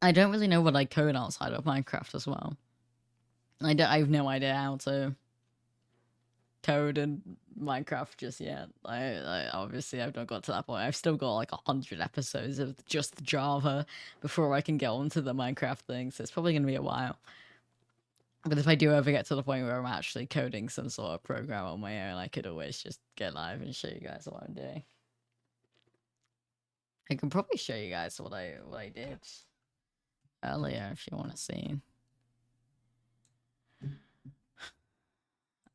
I don't really know what I code outside of Minecraft as well. I have no idea how to. code in Minecraft just yet. I obviously I've not got to that point. I've still got like 100 episodes of just Java before I can get onto the Minecraft thing. So it's probably gonna be a while. But if I do ever get to the point where I'm actually coding some sort of program on my own, I could always just get live and show you guys what I'm doing. I can probably show you guys what I did earlier if you want to see.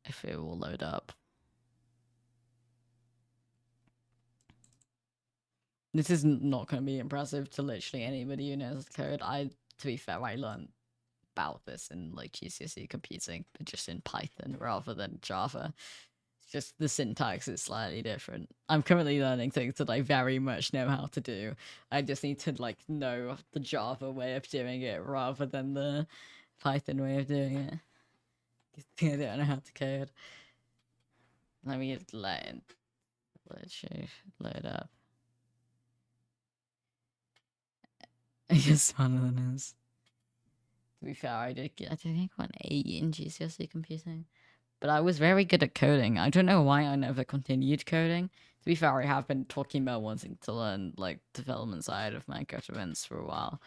If it will load up. This is not going to be impressive to literally anybody who knows code. To be fair, I learned about this in like GCSE computing, but just in Python rather than Java. It's just the syntax is slightly different. I'm currently learning things that I very much know how to do. I just need to like know the Java way of doing it rather than the Python way of doing it. I don't know how to code. Let me let you load up. I guess one of them is. To be fair, I think I got an A in GCSE computing, but I was very good at coding. I don't know why I never continued coding. To be fair, I have been talking about wanting to learn like development side of Minecraft events for a while.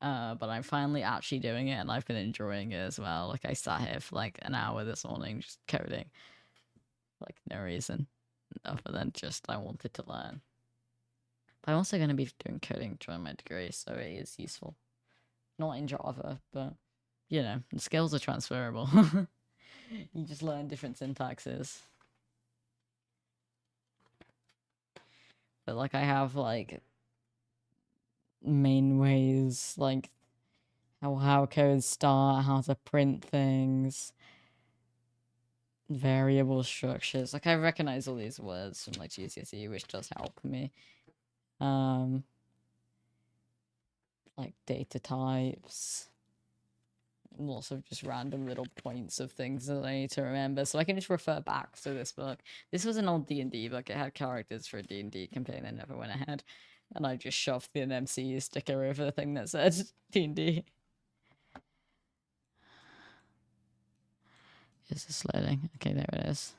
But I'm finally actually doing it, and I've been enjoying it as well. Like I sat here for like an hour this morning just coding, like no reason, other than just I wanted to learn. But I'm also going to be doing coding during my degree, so it is useful. Not in Java, but you know, the skills are transferable. You just learn different syntaxes. But like I have like main ways, like how codes start, how to print things, variable structures. Like I recognize all these words from like GCSE, which does help me. Like data types, lots of just random little points of things that I need to remember, so I can just refer back to this book. This was an old D&D book. It had characters for a D&D campaign that never went ahead, and I just shoved the MCU sticker over the thing that said D&D. Is this loading? Okay, there it is.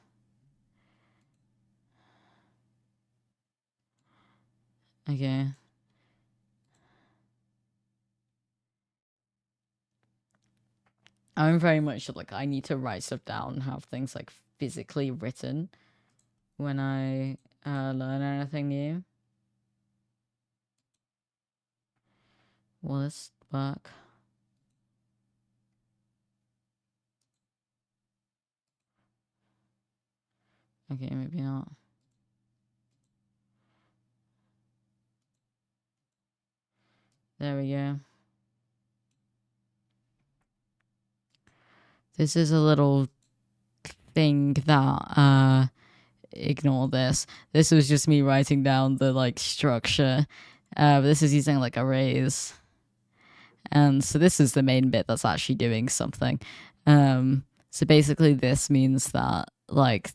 Okay. I'm very much like I need to write stuff down, have things like physically written when I learn anything new. Will this work? Okay, maybe not. There we go. This is a little thing that ignore this. This was just me writing down the like structure. This is using like arrays. And so this is the main bit that's actually doing something. So basically this means that like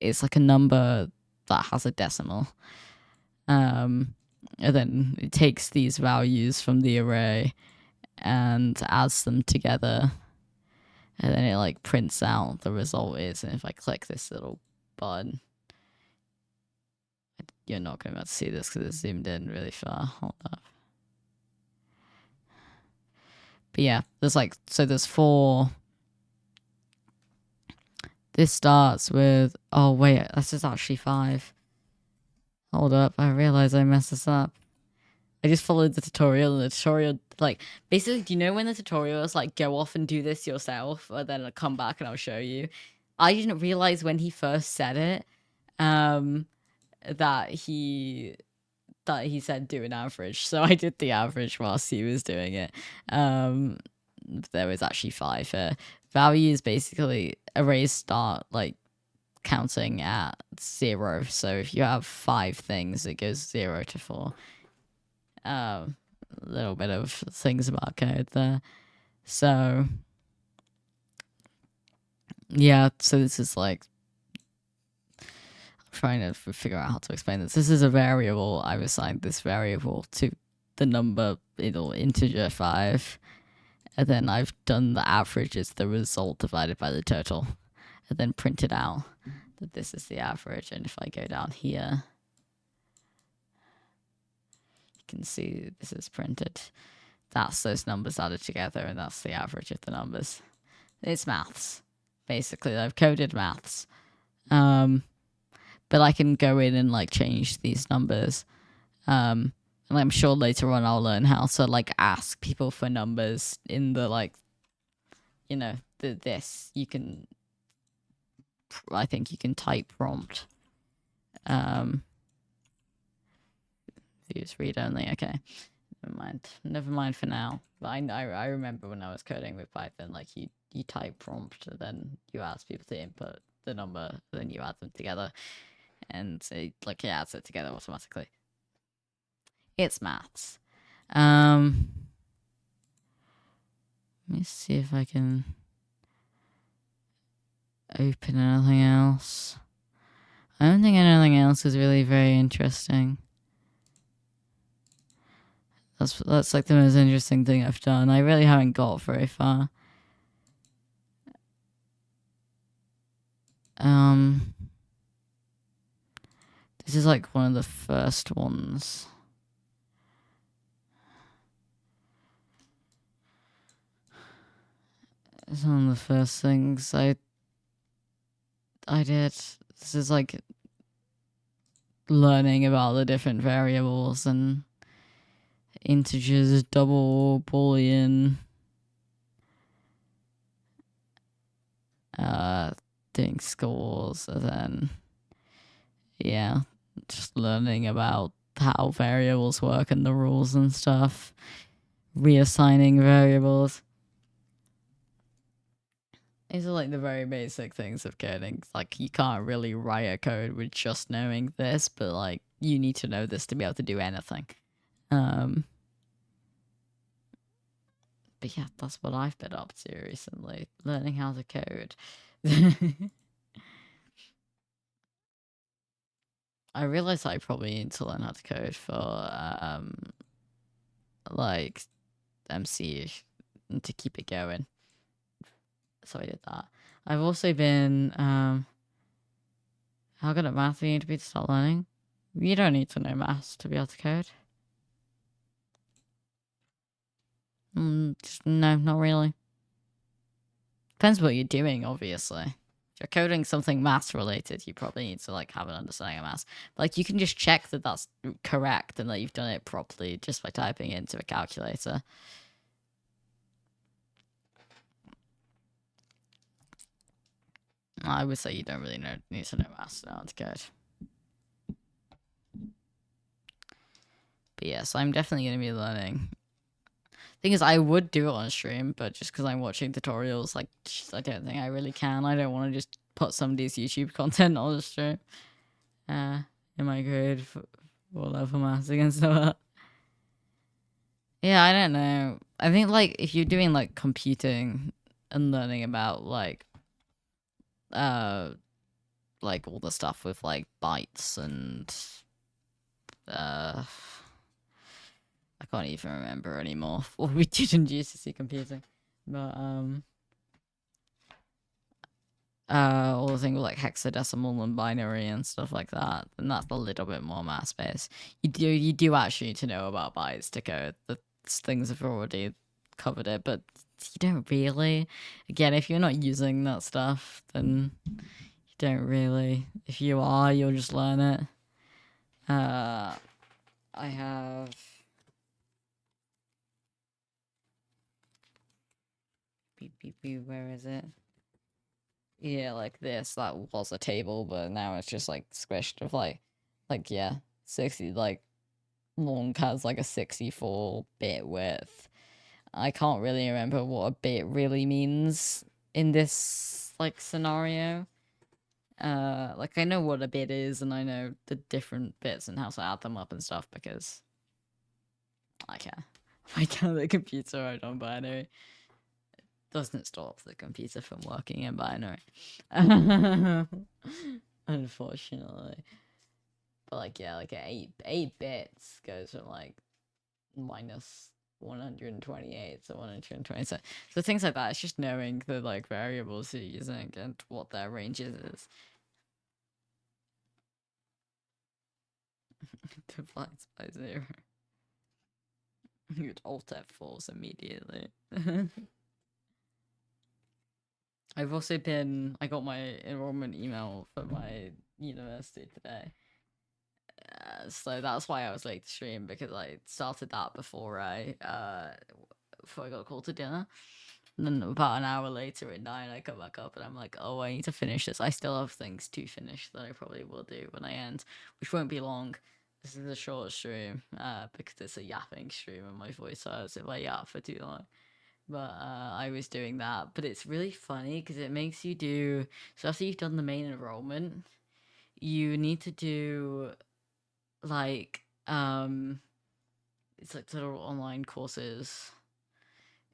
it's like a number that has a decimal. And then it takes these values from the array and adds them together, and then it like prints out the result is. And if I click this little button, you're not going to be able to see this because it's zoomed in really far. Hold up. But yeah, there's 4. This starts with, oh wait, this is actually 5. Hold up, I realize I messed this up. I just followed the tutorial, and the tutorial, like, basically, do you know when the tutorial is like, go off and do this yourself, or then I'll come back and I'll show you? I didn't realize when he first said it, that he said do an average, so I did the average whilst he was doing it. There was actually 5 here. Values basically arrays start like counting at 0, so if you have 5 things, it goes 0 to 4. A little bit of things about code there. So yeah, so this is like, I'm trying to figure out how to explain this. This is a variable. I've assigned this variable to the number, integer 5, and then I've done the average as the result divided by the total. and then printed out that this is the average. And if I go down here, you can see this is printed. That's those numbers added together, and that's the average of the numbers. It's maths. Basically, I've coded maths. But I can go in and like change these numbers. And I'm sure later on I'll learn how to like ask people for numbers in the like, you know, this. You can, I think you can type prompt. Use read only. Okay. Never mind for now. But I remember when I was coding with Python, like you type prompt and then you ask people to input the number, then you add them together, and it adds it together automatically. It's maths. Let me see if I can open anything else. I don't think anything else is really very interesting. That's like the most interesting thing I've done. I really haven't got very far. This is like one of the first ones. It's one of the first things I did. This is like learning about the different variables and integers, double, boolean, doing scores, and then yeah, just learning about how variables work and the rules and stuff, reassigning variables. These are like the very basic things of coding. Like you can't really write a code with just knowing this, but like you need to know this to be able to do anything. But yeah, that's what I've been up to recently, learning how to code. I realized I probably need to learn how to code for like MC to keep it going. So I did that. I've also been how good at math do you need to be to start learning? You don't need to know maths to be able to code. No, not really. Depends what you're doing, obviously. If you're coding something maths related, you probably need to like have an understanding of maths. Like you can just check that that's correct and that you've done it properly just by typing it into a calculator. I would say you don't really need to know maths to know how to code. But yes, I'm definitely going to be learning. Thing is, I would do it on stream, but just because I'm watching tutorials, like, I don't think I really can. I don't want to just put somebody's YouTube content on the stream. Am I good for level maths against that? Yeah, I don't know. I think, like, if you're doing, like, computing and learning about, like all the stuff with, like, bytes and, I can't even remember anymore what we did in GCSE computing. But, all the things like hexadecimal and binary and stuff like that, and that's a little bit more math based. You do actually need to know about bytes to code. The things have already covered it, but you don't really. Again, if you're not using that stuff, then you don't really. If you are, you'll just learn it. I have. Where is it? Yeah, like this. That was a table, but now it's just like squished of like yeah, 60 like long has like a 64-bit width. I can't really remember what a bit really means in this like scenario. Like I know what a bit is and I know the different bits and how to add them up and stuff because I can. I can the computer right on binary. Doesn't stop the computer from working in binary. Unfortunately. But like yeah, like 8 bits goes from like 128 to 127. So things like that. It's just knowing the like variables you're using and what their ranges is. Divides by 0. You'd alt F4s immediately. I've also been. I got my enrollment email for my university today. So that's why I was late to stream, because I started that before I got called to dinner. And then about an hour later at 9, I come back up and I'm like, oh, I need to finish this. I still have things to finish that I probably will do when I end, which won't be long. This is a short stream, because it's a yapping stream and my voice hurts if I yap for too long. But I was doing that. But it's really funny because it makes you do. So after you've done the main enrollment, you need to do like it's like little online courses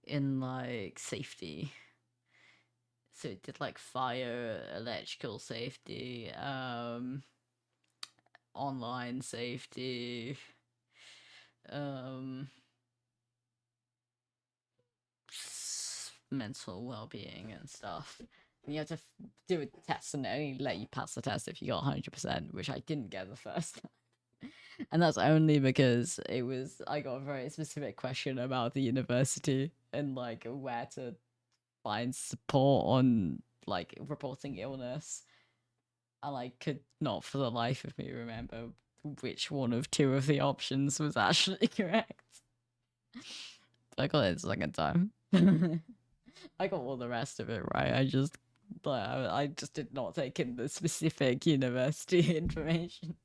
in like safety. So it did like fire, electrical safety, online safety, um, mental well-being and stuff. And you have to do a test, and they only let you pass the test if you got 100%, which I didn't get the first time. And that's only because I got a very specific question about the university and like where to find support on like reporting illness, and I could not for the life of me remember which one of two of the options was actually correct. I got it the second time. I got all the rest of it right. I just did not take in the specific university information.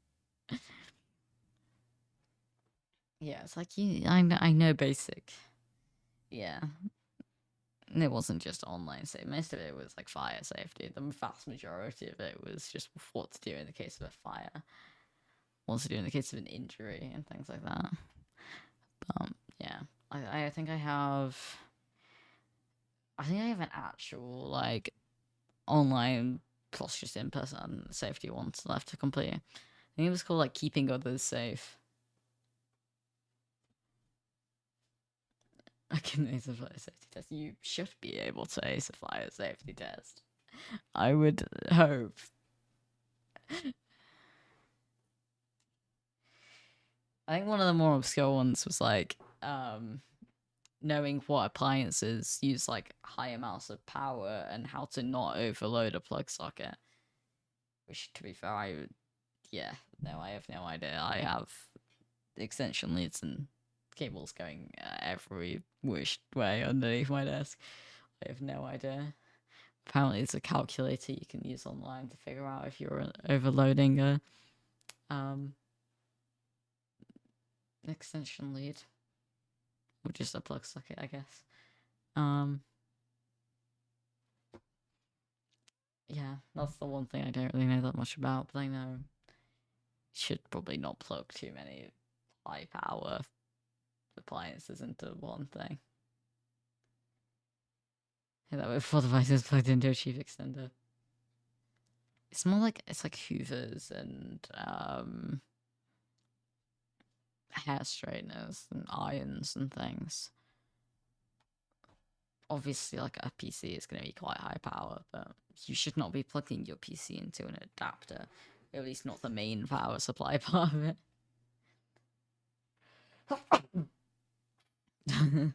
Yeah, it's like I know basic. Yeah. And it wasn't just online safety. Most of it was like fire safety. The vast majority of it was just what to do in the case of a fire, what to do in the case of an injury, and things like that. Yeah, I think I have. I think I have an actual like online plus just in person safety ones left to complete. I think it was called like keeping others safe. I can ace a fire safety test. You should be able to ace a fire safety test. I would hope. I think one of the more obscure ones was like knowing what appliances use like high amounts of power and how to not overload a plug socket. Which, to be fair, I have no idea. I have extension leads and cables going every which way underneath my desk. I have no idea. Apparently, it's a calculator you can use online to figure out if you're overloading a extension lead, or just a plug socket, I guess. Yeah, that's the one thing I don't really know that much about, but I know you should probably not plug too many high power appliances into one thing. Yeah, that way 4 devices plugged into a chief extender. It's more like it's like Hoovers and hair straighteners and irons and things. Obviously, like a PC is going to be quite high power, but you should not be plugging your PC into an adapter. At least not the main power supply part of it. Yeah,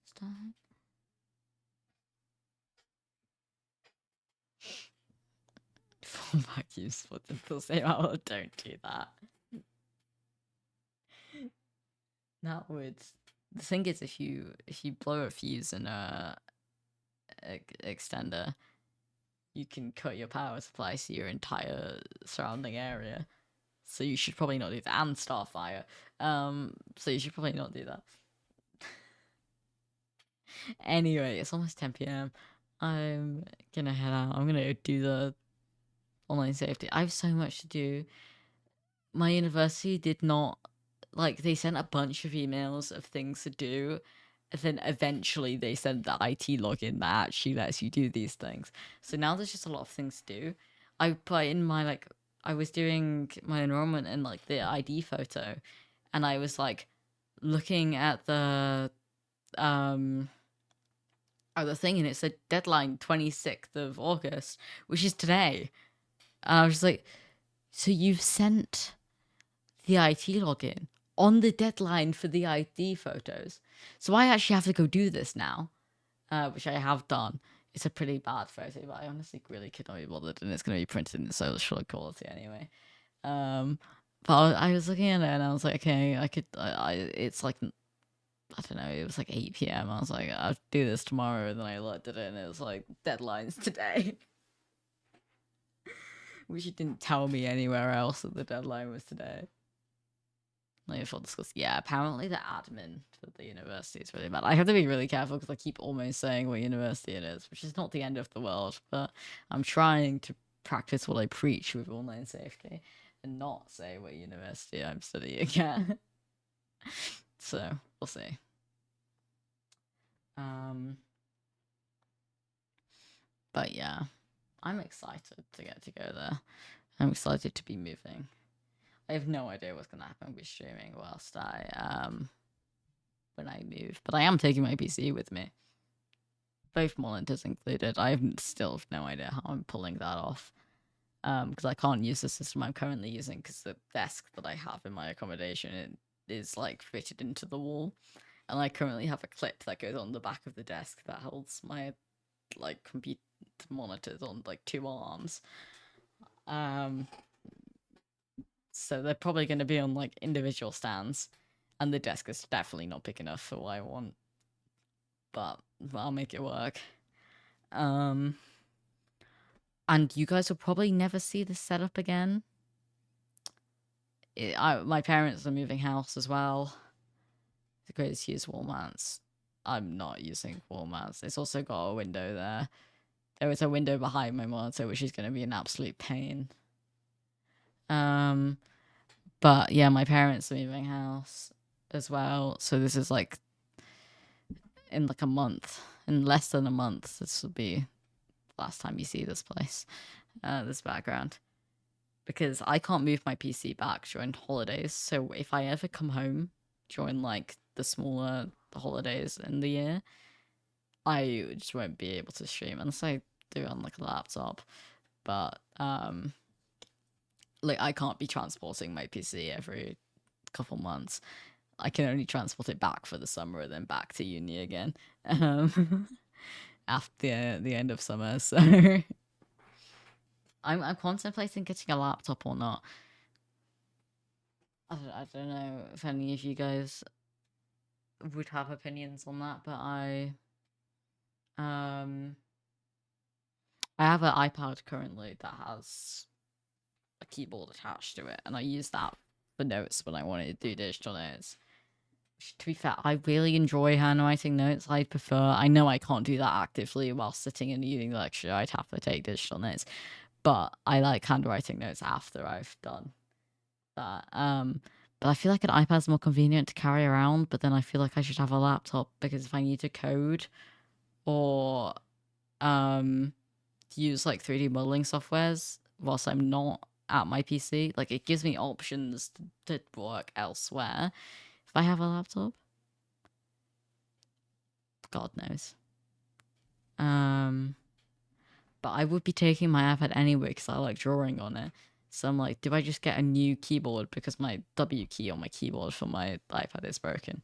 it's time. Full vacuum split until say, oh, don't do that. That would. The thing is, if you blow a fuse in a extender, you can cut your power supply to your entire surrounding area. So you should probably not do that, and start fire. So you should probably not do that. Anyway, it's almost 10 p.m. I'm gonna head out. I'm gonna do the online safety. I have so much to do. My university did not like, they sent a bunch of emails of things to do, and then eventually they sent the IT login that actually lets you do these things. So now there's just a lot of things to do. I put in my like I was doing my enrollment in like the ID photo, and I was like looking um at the thing, and it said deadline 26th of August, which is today. And I was just like, so you've sent the IT login on the deadline for the ID photos. So I actually have to go do this now, which I have done. It's a pretty bad photo, but I honestly really could not be bothered, and it's going to be printed in social quality anyway. But I was looking at it and I was like, okay, I could. It's like I don't know. It was like 8 p.m. I was like, I'll do this tomorrow. And then I looked at it and it was like deadlines today, which it didn't tell me anywhere else that the deadline was today. Like full discuss. Yeah, apparently the admin for the university is really bad. I have to be really careful because I keep almost saying what university it is, which is not the end of the world. But I'm trying to practice what I preach with online safety and not say what university I'm studying at. So we'll see. Um, but yeah, I'm excited to get to go there. I'm excited to be moving. I have no idea what's gonna happen with streaming whilst when I move, but I am taking my PC with me, both monitors included. I still have no idea how I'm pulling that off. Because I can't use the system I'm currently using because the desk that I have in my accommodation is like fitted into the wall, and I currently have a clip that goes on the back of the desk that holds my like computer monitors on like two arms. Um, so they're probably going to be on like individual stands, and the desk is definitely not big enough for what I want, but I'll make it work. And you guys will probably never see this setup again. My parents are moving house as well. The greatest use wall mounts. I'm not using wall mounts. It's also got a window there. There is a window behind my monitor, which is going to be an absolute pain. But yeah, my parents are moving house as well. So this is like in like a month, in less than a month. This will be the last time you see this place, this background, because I can't move my PC back during holidays. So if I ever come home during like the smaller holidays in the year, I just won't be able to stream unless I do it on like a laptop. But like I can't be transporting my PC every couple months. I can only transport it back for the summer and then back to uni again after the end of summer. So I'm contemplating getting a laptop or not. I don't know if any of you guys would have opinions on that, but I have an iPad currently that has a keyboard attached to it, and I use that for notes when I wanted to do digital notes. To be fair, I really enjoy handwriting notes. I prefer. I know I can't do that actively while sitting in a uni lecture. I'd have to take digital notes, but I like handwriting notes after I've done that. But I feel like an iPad's more convenient to carry around. But then I feel like I should have a laptop because if I need to code or use like 3D modeling softwares whilst I'm not at my PC, like it gives me options to work elsewhere. If I have a laptop, God knows. But I would be taking my iPad anyway because I like drawing on it. So I'm like, do I just get a new keyboard because my W key on my keyboard for my iPad is broken?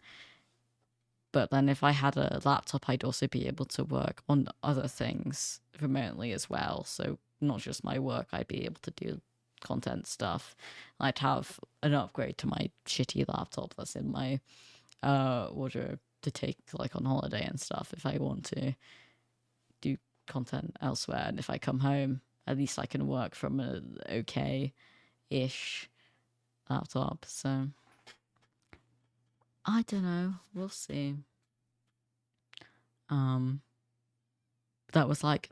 But then if I had a laptop, I'd also be able to work on other things remotely as well. So not just my work, I'd be able to do content stuff. I'd have an upgrade to my shitty laptop that's in my wardrobe to take like on holiday and stuff if I want to do content elsewhere. And if I come home, at least I can work from an okay-ish laptop. So I don't know. We'll see. That was like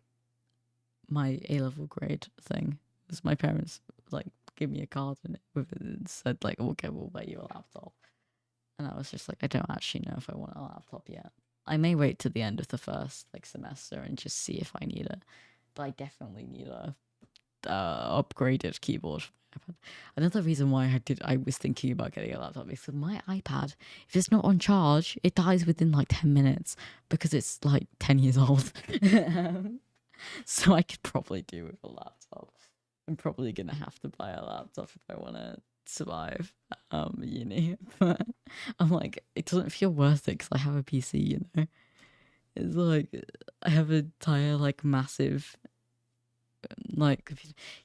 my A-level grade thing. Because my parents like gave me a card and it said like, okay, we'll buy you a laptop. And I was just like, I don't actually know if I want a laptop yet. I may wait to the end of the first like semester and just see if I need it. But I definitely need a upgraded keyboard for my iPad. Another reason why I was thinking about getting a laptop is that my iPad, if it's not on charge, it dies within like 10 minutes because it's like 10 years old. So I could probably do with a laptop. I'm probably gonna have to buy a laptop if I want to survive uni. But I'm like, it doesn't feel worth it because I have a PC. It's like I have a entire like massive like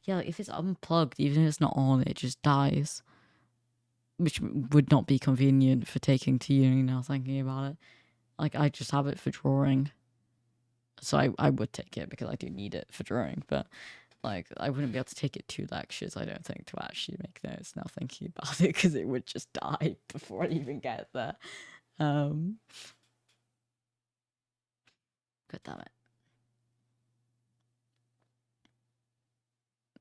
yeah, like, if it's unplugged, even if it's not on, it just dies, which would not be convenient for taking to uni. Now thinking about it, like I just have it for drawing, so I would take it because I do need it for drawing, but like I wouldn't be able to take it to lectures, I don't think, to actually make notes now thinking about it, because it would just die before I even get there. God damn it.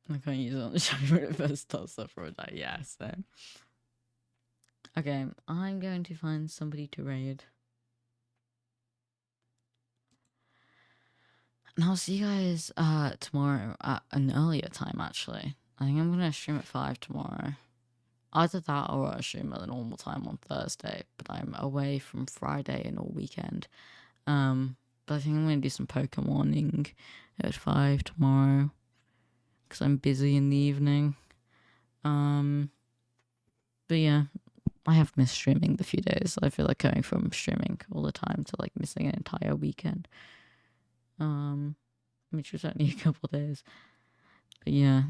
I can't use it on the show when it first starts off or die. Yeah, so. Okay, I'm going to find somebody to raid. And I'll see you guys tomorrow at an earlier time, actually. I think I'm gonna stream at 5 tomorrow. Either that or I'll stream at the normal time on Thursday, but I'm away from Friday and all weekend. But I think I'm gonna do some Pokemoning at 5 tomorrow because I'm busy in the evening. But yeah, I have missed streaming the few days. I feel like going from streaming all the time to like missing an entire weekend. Which was only a couple days. But yeah,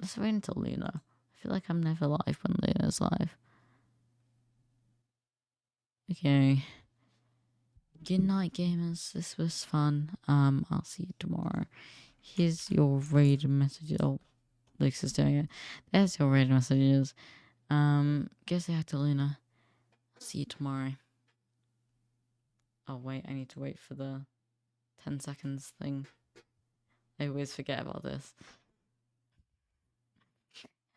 let's wait until Luna. I feel like I'm never live when Luna's live. Okay. Good night, gamers. This was fun. I'll see you tomorrow. Here's your raid message. Oh, Luke's is doing it. There's your raid messages. Go say hi to Luna. I'll see you tomorrow. Oh wait, I need to wait for the 10 seconds thing. I always forget about this.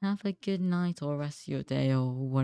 Have a good night or rest of your day or whatever.